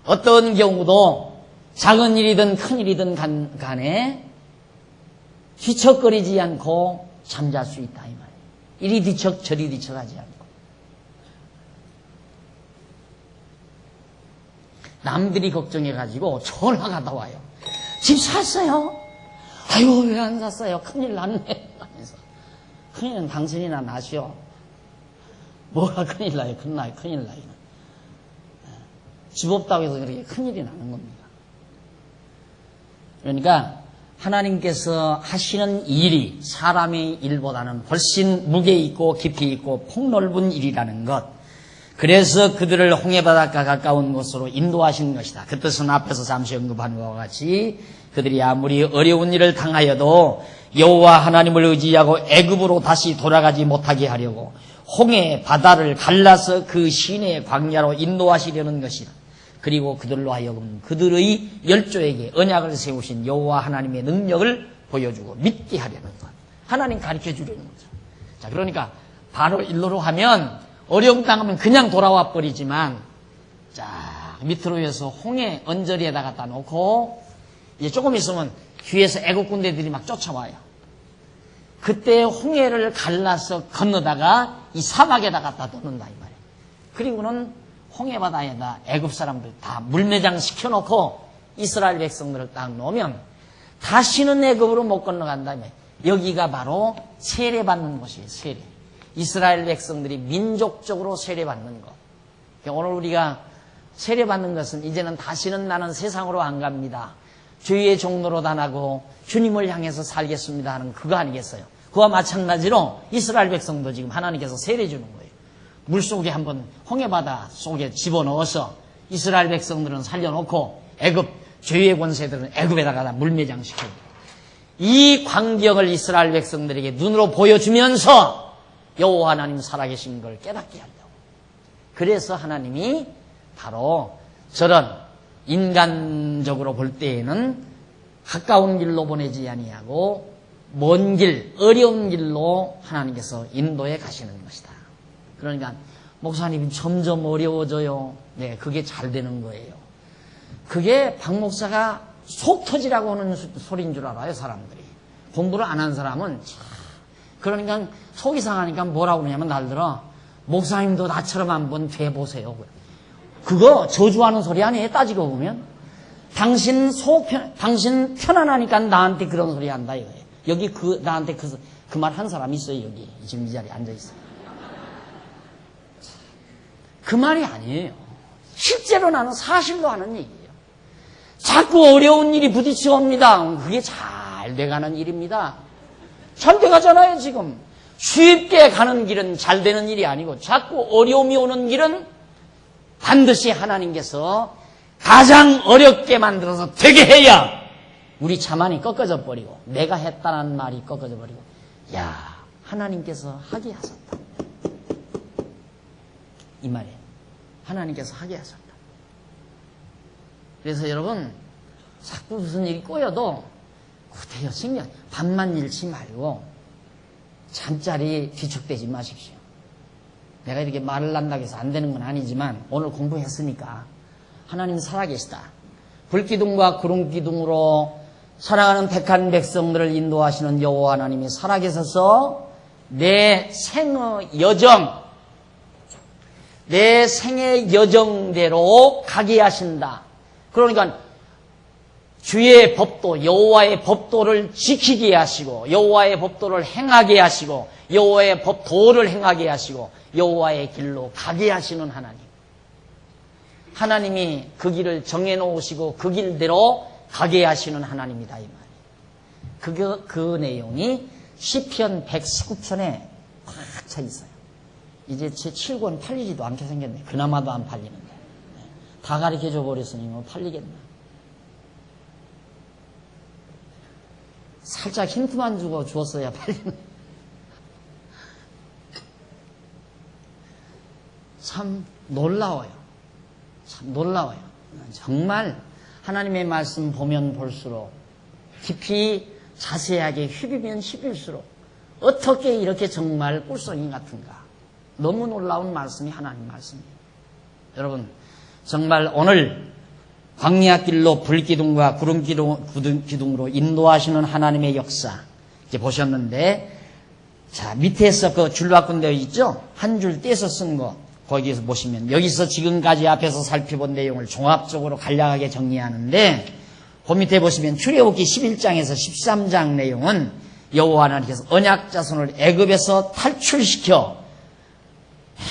어떤 경우도 작은 일이든 큰 일이든 간에 뒤척거리지 않고 잠잘 수 있다 이 말이에요. 이리 뒤척 저리 뒤척하지 않고. 남들이 걱정해가지고 전화가 와요. 집 샀어요? 아유 왜 안 샀어요? 큰일 났네 하면서. 큰일은 당신이나 나시오. 뭐가 큰일 나요? 큰일 나요. 집 없다고 해서 그렇게 큰일이 나는 겁니다. 그러니까 하나님께서 하시는 일이 사람의 일보다는 훨씬 무게 있고 깊이 있고 폭넓은 일이라는 것. 그래서 그들을 홍해바닷가 가까운 곳으로 인도하시는 것이다. 그 뜻은 앞에서 잠시 언급한 것과 같이 그들이 아무리 어려운 일을 당하여도 여호와 하나님을 의지하고 애굽으로 다시 돌아가지 못하게 하려고 홍해 바다를 갈라서 그 시내 광야로 인도하시려는 것이라. 그리고 그들로 하여금 그들의 열조에게 언약을 세우신 여호와 하나님의 능력을 보여주고 믿게 하려는 것. 하나님 가르쳐 주려는 거죠. 자, 그러니까 바로 일로로 하면 어려움 당하면 그냥 돌아와 버리지만, 자, 밑으로 해서 홍해 언저리에다 갖다 놓고 이제 조금 있으면 뒤에서 애국 군대들이 막 쫓아와요. 그때 홍해를 갈라서 건너다가 이 사막에다 갖다 놓는다 이 말이에요. 그리고는 홍해 바다에다 애굽 사람들 다 물매장 시켜놓고 이스라엘 백성들을 딱 놓으면 다시는 애굽으로 못 건너간다며. 여기가 바로 세례받는 곳이에요. 세례. 이스라엘 백성들이 민족적으로 세례받는 것. 오늘 우리가 세례받는 것은 이제는 다시는 나는 세상으로 안 갑니다, 주의 종로로 다나고 주님을 향해서 살겠습니다 하는 그거 아니겠어요? 그와 마찬가지로 이스라엘 백성도 지금 하나님께서 세례 주는 거예요. 물속에 한번 홍해바다 속에 집어넣어서 이스라엘 백성들은 살려놓고 애굽 죄의 권세들은 애굽에다가 물매장시키고, 이 광경을 이스라엘 백성들에게 눈으로 보여주면서 여호와 하나님 살아계신 걸 깨닫게 한다고. 그래서 하나님이 바로 저런 인간적으로 볼 때에는 가까운 길로 보내지 아니하고 먼 길, 어려운 길로 하나님께서 인도해 가시는 것이다. 그러니까 목사님이 점점 어려워져요. 네, 그게 잘 되는 거예요. 그게 박 목사가 속 터지라고 하는 소리인 줄 알아요, 사람들이. 공부를 안 한 사람은. 그러니까 속이 상하니까 뭐라고 그러냐면 날들어 목사님도 나처럼 한번 돼보세요. 그거 저주하는 소리 아니에요, 따지고 보면. 당신 편안하니까 나한테 그런 소리 한다 이거예요. 여기 나한테 그 말 한 사람 있어요, 여기. 지금 이 자리에 앉아있어요. 그 말이 아니에요. 실제로 나는 사실로 하는 얘기예요. 자꾸 어려운 일이 부딪혀 옵니다. 그게 잘 돼가는 일입니다. 잘 돼가잖아요, 지금. 쉽게 가는 길은 잘 되는 일이 아니고 자꾸 어려움이 오는 길은 반드시 하나님께서 가장 어렵게 만들어서 되게 해야 우리 자만이 꺾어져 버리고 내가 했다는 말이 꺾어져 버리고, 야, 하나님께서 하게 하셨다 이 말이에요. 하나님께서 하게 하셨다. 그래서 여러분 자꾸 무슨 일이 꼬여도 구태여 신경 밤만 잃지 말고 잠자리 뒤척대지 마십시오. 내가 이렇게 말을 한다고 해서 안 되는 건 아니지만 오늘 공부했으니까 하나님 살아계시다. 불기둥과 구름기둥으로 사랑하는 택한 백성들을 인도하시는 여호와 하나님이 살아계셔서 내 생의 여정대로 가게 하신다. 그러니까 주의 법도, 여호와의 법도를 지키게 하시고 여호와의 법도를 행하게 하시고 여호와의 법도를 행하게 하시고 여호와의 길로 가게 하시는 하나님. 하나님이 그 길을 정해놓으시고 그 길대로 가게 하시는 하나님이다 이 말이에요. 그 내용이 시편 119편에 꽉 차 있어요. 이제 제 7권 팔리지도 않게 생겼네. 그나마도 안 팔리는데. 다 가르쳐줘 버렸으니 뭐 팔리겠나. 살짝 힌트만 주었어야 팔리는. 참 놀라워요. 참 놀라워요. 정말 하나님의 말씀 보면 볼수록 깊이 자세하게 휘비면 휘빌수록 어떻게 이렇게 정말 꿀송이 같은가. 너무 놀라운 말씀이 하나님 말씀이에요. 여러분 정말 오늘 광야길로 불기둥과 구름기둥으로 인도하시는 하나님의 역사 이제 보셨는데, 자 밑에서 그 줄바꾼 데 있죠? 한 줄 떼서 쓴 거 거기에서 보시면 여기서 지금까지 앞에서 살펴본 내용을 종합적으로 간략하게 정리하는데, 그 밑에 보시면 출애굽기 11장에서 13장 내용은 여호와 하나님께서 언약 자손을 애굽에서 탈출시켜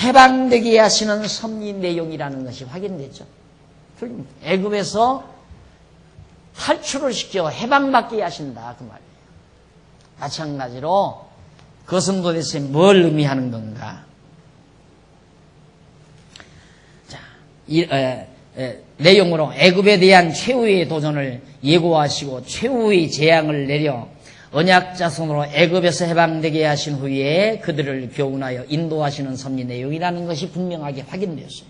해방되게 하시는 섭리 내용이라는 것이 확인되죠. 애굽에서 탈출을 시켜 해방받게 하신다 그 말이에요. 마찬가지로 그것은 도대체 뭘 의미하는 건가? 자, 내용으로 애굽에 대한 최후의 도전을 예고하시고 최후의 재앙을 내려 언약 자손으로 애굽에서 해방되게 하신 후에 그들을 교훈하여 인도하시는 섭리 내용이라는 것이 분명하게 확인되었어요.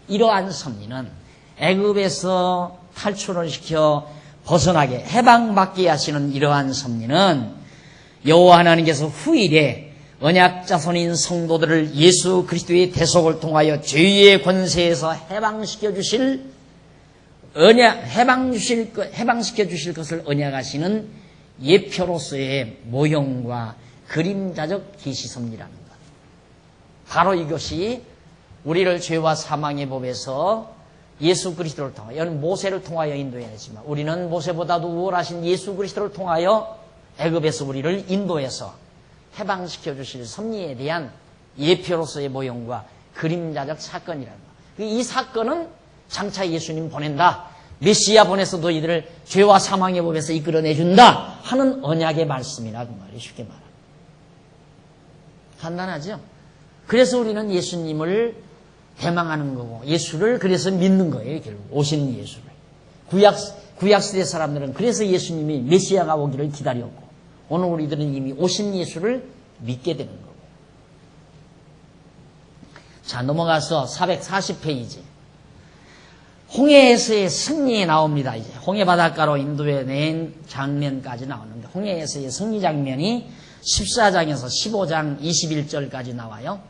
이러한 섭리는 애굽에서 탈출을 시켜 벗어나게 해방받게 하시는 이러한 섭리는 여호와 하나님께서 후일에 언약 자손인 성도들을 예수 그리스도의 대속을 통하여 죄의 권세에서 해방시켜 주실 것을 언약하시는 예표로서의 모형과 그림자적 계시섭리라는 것. 바로 이것이 우리를 죄와 사망의 법에서 예수 그리스도를 통하여, 모세를 통하여 인도해내지만 우리는 모세보다도 우월하신 예수 그리스도를 통하여 애굽에서 우리를 인도해서 해방시켜 주실 섭리에 대한 예표로서의 모형과 그림자적 사건이라는 것. 이 사건은 장차 예수님 보낸다, 메시아 보내서 너희들을 죄와 사망의 법에서 이끌어내준다 하는 언약의 말씀이나 그 말이 쉽게 말합니다. 간단하죠? 그래서 우리는 예수님을 대망하는 거고 예수를 그래서 믿는 거예요. 결국 오신 예수를. 구약시대 사람들은 그래서 예수님이 메시아가 오기를 기다렸고 오늘 우리들은 이미 오신 예수를 믿게 되는 거고. 자, 넘어가서 440페이지. 홍해에서의 승리에 나옵니다. 이제 홍해 바닷가로 인도해낸 장면까지 나오는데 홍해에서의 승리 장면이 14장에서 15장 21절까지 나와요.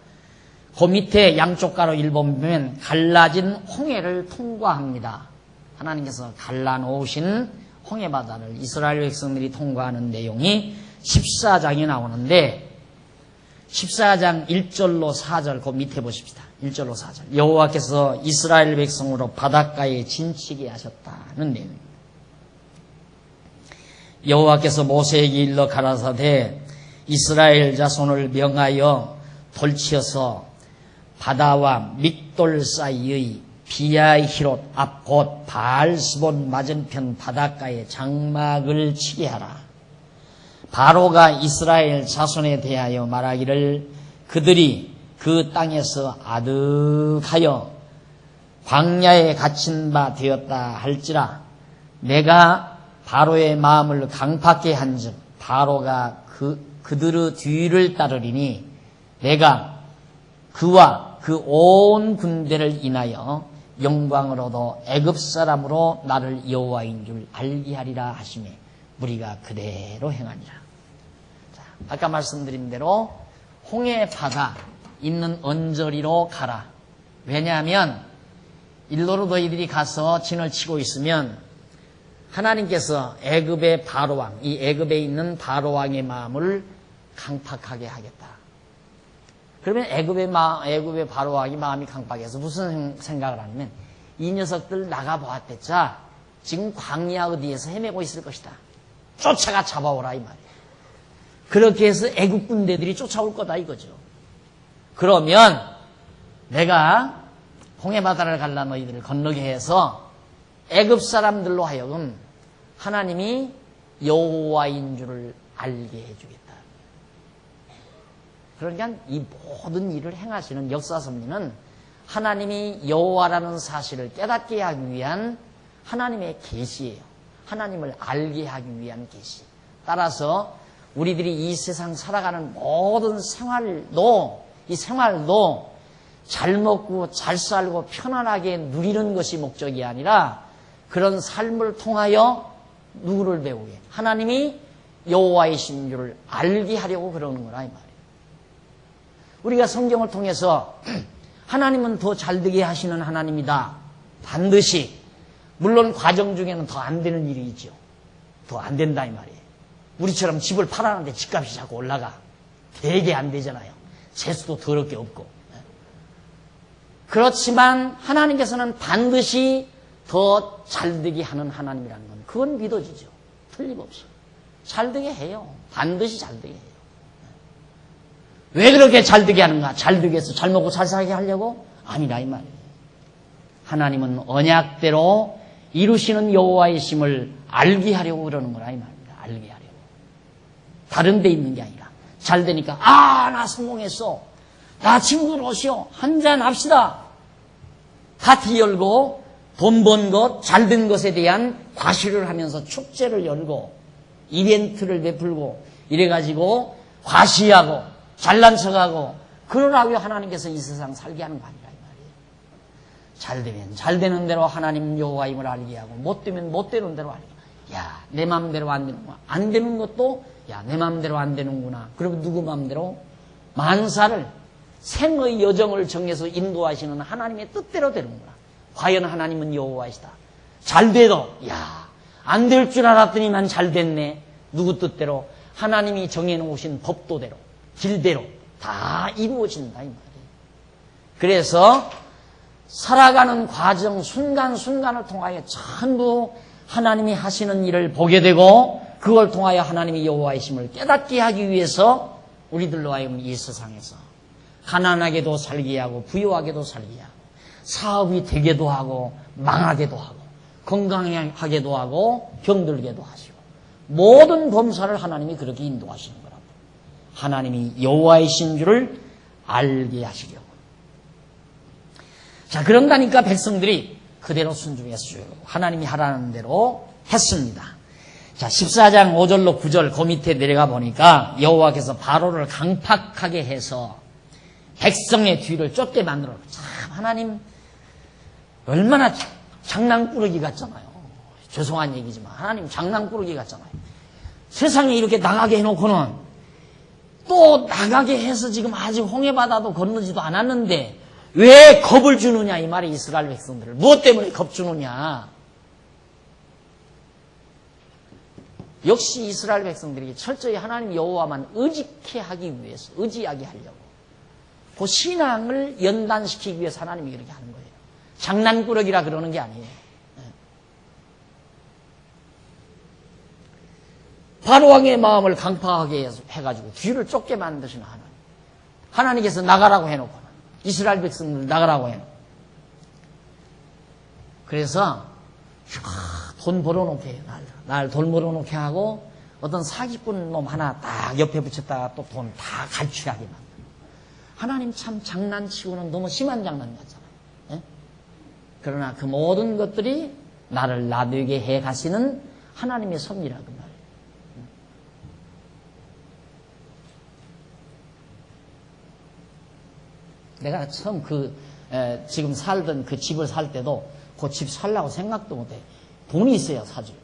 그 밑에 양쪽 가로 읽어보면 갈라진 홍해를 통과합니다. 하나님께서 갈라놓으신 홍해 바다를 이스라엘 백성들이 통과하는 내용이 14장에 나오는데 14장 1절로 4절 그 밑에 보십시다. 1절로 4절. 여호와께서 이스라엘 백성으로 바닷가에 진치게 하셨다는 내용입니다. 여호와께서 모세에게 일러 가라사대 이스라엘 자손을 명하여 돌치어서 바다와 믹돌 사이의 비야히롯 앞 곧 바알스본 맞은편 바닷가에 장막을 치게 하라. 바로가 이스라엘 자손에 대하여 말하기를 그들이 그 땅에서 아득하여 광야에 갇힌 바 되었다 할지라 내가 바로의 마음을 강팍게 한즉 바로가 그들의 뒤를 따르리니 내가 그와 그 온 군대를 인하여 영광을 얻어 애굽 사람으로 나를 여호와인 줄 알게 하리라 하시매 우리가 그대로 행하니라. 자, 아까 말씀드린 대로 홍해 바다 있는 언저리로 가라. 왜냐하면 일로로 너희들이 가서 진을 치고 있으면 하나님께서 애굽의 바로왕, 이 애굽에 있는 바로왕의 마음을 강팍하게 하겠다. 그러면 애굽의 바로왕이 마음이 강팍해서 무슨 생각을 하냐면 이 녀석들 나가보았댔자 지금 광야 어디에서 헤매고 있을 것이다. 쫓아가 잡아오라 이 말이에요. 그렇게 해서 애굽 군대들이 쫓아올 거다 이거죠. 그러면 내가 홍해바다를 갈라 너희들을 건너게 해서 애굽 사람들로 하여금 하나님이 여호와인 줄을 알게 해주겠다. 그러니까 이 모든 일을 행하시는 역사 섭리는 하나님이 여호와라는 사실을 깨닫게 하기 위한 하나님의 계시예요. 하나님을 알게 하기 위한 계시. 따라서 우리들이 이 세상 살아가는 모든 생활도 이 생활도 잘 먹고 잘 살고 편안하게 누리는 것이 목적이 아니라 그런 삶을 통하여 누구를 배우게? 하나님이 여호와이신 줄을 알게 하려고 그러는 거라 이 말이에요. 우리가 성경을 통해서 하나님은 더 잘되게 하시는 하나님이다. 반드시. 물론 과정 중에는 더 안 되는 일이 있죠. 더 안 된다 이 말이에요. 우리처럼 집을 팔았는데 집값이 자꾸 올라가. 되게 안 되잖아요. 재수도 더럽게 없고. 그렇지만 하나님께서는 반드시 더 잘되게 하는 하나님이라는 건 그건 믿어지죠. 틀림없이. 잘되게 해요. 반드시 잘되게 해요. 왜 그렇게 잘되게 하는가? 잘되게 해서 잘 먹고 잘 살게 하려고? 아니라 이 말이에요. 하나님은 언약대로 이루시는 여호와이심을 알게 하려고 그러는 거라 이 말입니다. 알게 하려고. 다른 데 있는 게 아니라 잘 되니까 나 성공했어. 나 친구들 오시오. 한잔 합시다. 파티 열고 돈 번 것, 잘 된 것에 대한 과시를 하면서 축제를 열고 이벤트를 베풀고 이래가지고 과시하고 잘난 척하고 그러라고 하나님께서 이 세상 살게 하는 거 아니라 이 말이에요. 잘 되면 잘 되는 대로 하나님 여호와임을 알게 하고 못 되면 못 되는 대로 알게 하고 야, 내 마음대로 안 되는구나. 안 되는 것도 야, 내 마음대로 안 되는구나. 그리고 누구 마음대로? 만사를 생의 여정을 정해서 인도하시는 하나님의 뜻대로 되는구나. 과연 하나님은 여호와이시다. 잘 돼도 야, 안 될 줄 알았더니만 잘 됐네. 누구 뜻대로? 하나님이 정해놓으신 법도대로, 길대로 다 이루어진다 이 말이에요. 그래서 살아가는 과정 순간순간을 통하여 전부 하나님이 하시는 일을 보게 되고 그걸 통하여 하나님이 여호와이심을 깨닫게 하기 위해서 우리들로 하여금 이 세상에서 가난하게도 살게 하고 부유하게도 살게 하고 사업이 되게도 하고 망하게도 하고 건강하게도 하고 병들게도 하시고 모든 범사를 하나님이 그렇게 인도하시는 거랍니다. 하나님이 여호와이신 줄을 알게 하시려고. 자, 그런다니까 백성들이 그대로 순종했어요. 하나님이 하라는 대로 했습니다. 자, 14장 5절로 9절 그 밑에 내려가 보니까 여호와께서 바로를 강팍하게 해서 백성의 뒤를 쫓게 만들어. 참 하나님 얼마나 장난꾸러기 같잖아요. 죄송한 얘기지만 하나님 장난꾸러기 같잖아요. 세상에 이렇게 나가게 해놓고는 또 나가게 해서 지금 아직 홍해바다도 건너지도 않았는데 왜 겁을 주느냐 이 말이 이스라엘 백성들을. 무엇 때문에 겁 주느냐. 역시 이스라엘 백성들에게 철저히 하나님 여호와만 의지케 하기 위해서 의지하게 하려고 그 신앙을 연단시키기 위해서 하나님이 그렇게 하는 거예요. 장난꾸러기라 그러는 게 아니에요. 바로왕의 마음을 강팍하게 해가지고 뒤를 쫓게 만드시는 하나님. 하나님께서 나가라고 해놓고는 이스라엘 백성들 나가라고 해놓고 그래서 돈 벌어놓게 해요. 날 돈 벌어놓게 하고 어떤 사기꾼 놈 하나 딱 옆에 붙였다가 또 돈 다 갈취하게 만들어. 하나님 참 장난치고는 너무 심한 장난 같잖아요. 예? 그러나 그 모든 것들이 나를 나되게 해 가시는 하나님의 섭리라 그 말이에요. 내가 처음 지금 살던 그 집을 살 때도 그 집 살라고 생각도 못해. 돈이 있어야 사죠.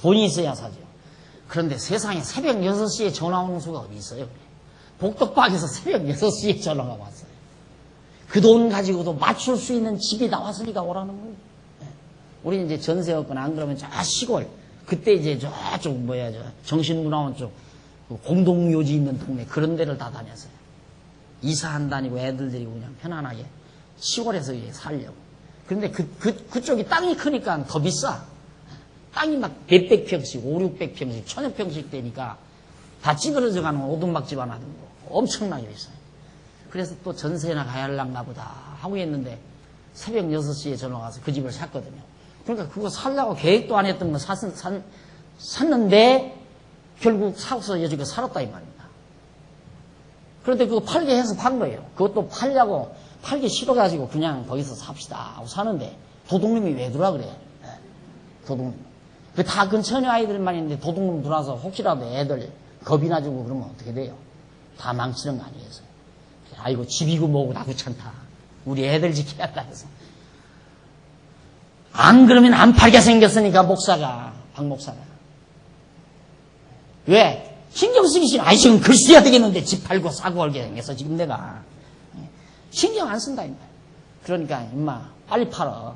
돈이 있어야 사죠. 그런데 세상에 새벽 6시에 전화 오는 수가 어디 있어요? 복덕방에서 새벽 6시에 전화가 왔어요. 그 돈 가지고도 맞출 수 있는 집이 나왔으니까 오라는 거예요. 우리는 이제 전세였거나 안 그러면 저 시골, 그때 이제 저쪽 정신문화원 쪽 공동묘지 있는 동네 그런 데를 다 다녔어요. 이사 안 다니고 애들 데리고 그냥 편안하게 시골에서 이제 살려고. 그런데 그쪽이 땅이 크니까 더 비싸. 땅이 막 몇백 평씩, 5, 600평씩, 1000평씩 되니까 다 찌그러져 가는 오두막집 하나 든 거. 엄청나게 비싸요. 그래서 또 전세나 가야 할란가 보다 하고 했는데 새벽 6시에 전화가 와서 그 집을 샀거든요. 그러니까 그거 살려고 계획도 안 했던 거 샀는데 결국 사고서 여지가 살았다 이 말입니다. 그런데 그거 팔게 해서 판 거예요. 그것도 팔기 싫어가지고 그냥 거기서 삽시다 하고 사는데 도둑놈이 왜 들어와 그래. 도둑놈. 다 근처에 아이들만 있는데 도둑놈 들어와서 혹시라도 애들 겁이나 주고 그러면 어떻게 돼요? 다 망치는 거 아니겠어요? 아이고 집이고 뭐고 나 귀찮다. 우리 애들 지켜야 한다 해서. 안 그러면 안 팔게 생겼으니까 박 목사가. 왜? 신경 쓰기 싫어. 아이 지금 글 써야 되겠는데 집 팔고 사고 걸게 생겼어 지금 내가. 신경 안 쓴다 임마. 그러니까 임마 빨리 팔어.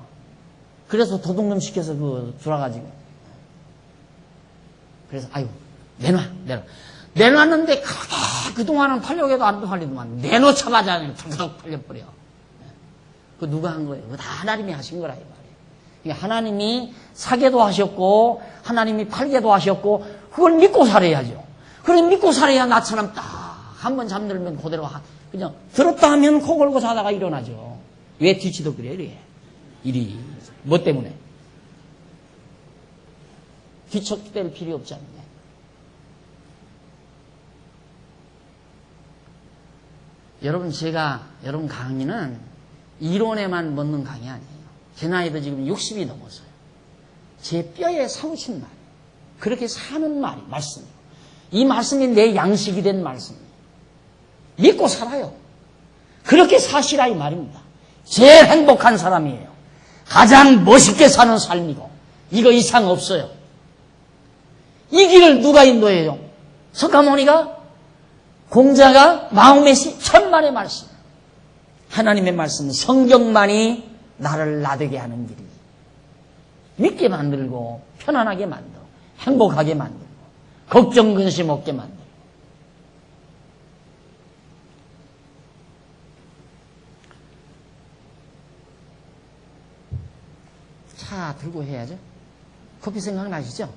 그래서 도둑놈 시켜서 들어가지고. 그래서 아이고 내놨는데 그동안은 팔려고 해도 안 팔리더만 내놓자마자 탁탁 팔려버려. 그 누가 한 거예요? 그거 다 하나님이 하신 거라 이 말이에요. 그러니까 하나님이 사게도 하셨고 하나님이 팔게도 하셨고 그걸 믿고 살아야죠. 그래 믿고 살아야 나처럼 딱 한 번 잠들면 그대로 그냥 들었다 하면 코 걸고 자다가 일어나죠. 왜 뒤치덕거려 이래? 일이 뭐 때문에? 뒤척댈 필요 없지 않냐. 여러분 여러분 강의는 이론에만 먹는 강의 아니에요. 제 나이도 지금 60이 넘었어요. 제 뼈에 사무친 말. 그렇게 사는 말씀이에요. 이 말씀이 내 양식이 된 말씀이에요. 믿고 살아요. 그렇게 사시라 이 말입니다. 제일 행복한 사람이에요. 가장 멋있게 사는 삶이고 이거 이상 없어요. 이 길을 누가 인도해요? 석가모니가? 공자가? 마음메시? 천만의 말씀. 하나님의 말씀, 성경만이 나를 나되게 하는 길이. 믿게 만들고 편안하게 만들고 행복하게 만들고 걱정 근심 없게 만들고. 차 들고 해야죠. 커피 생각나시죠?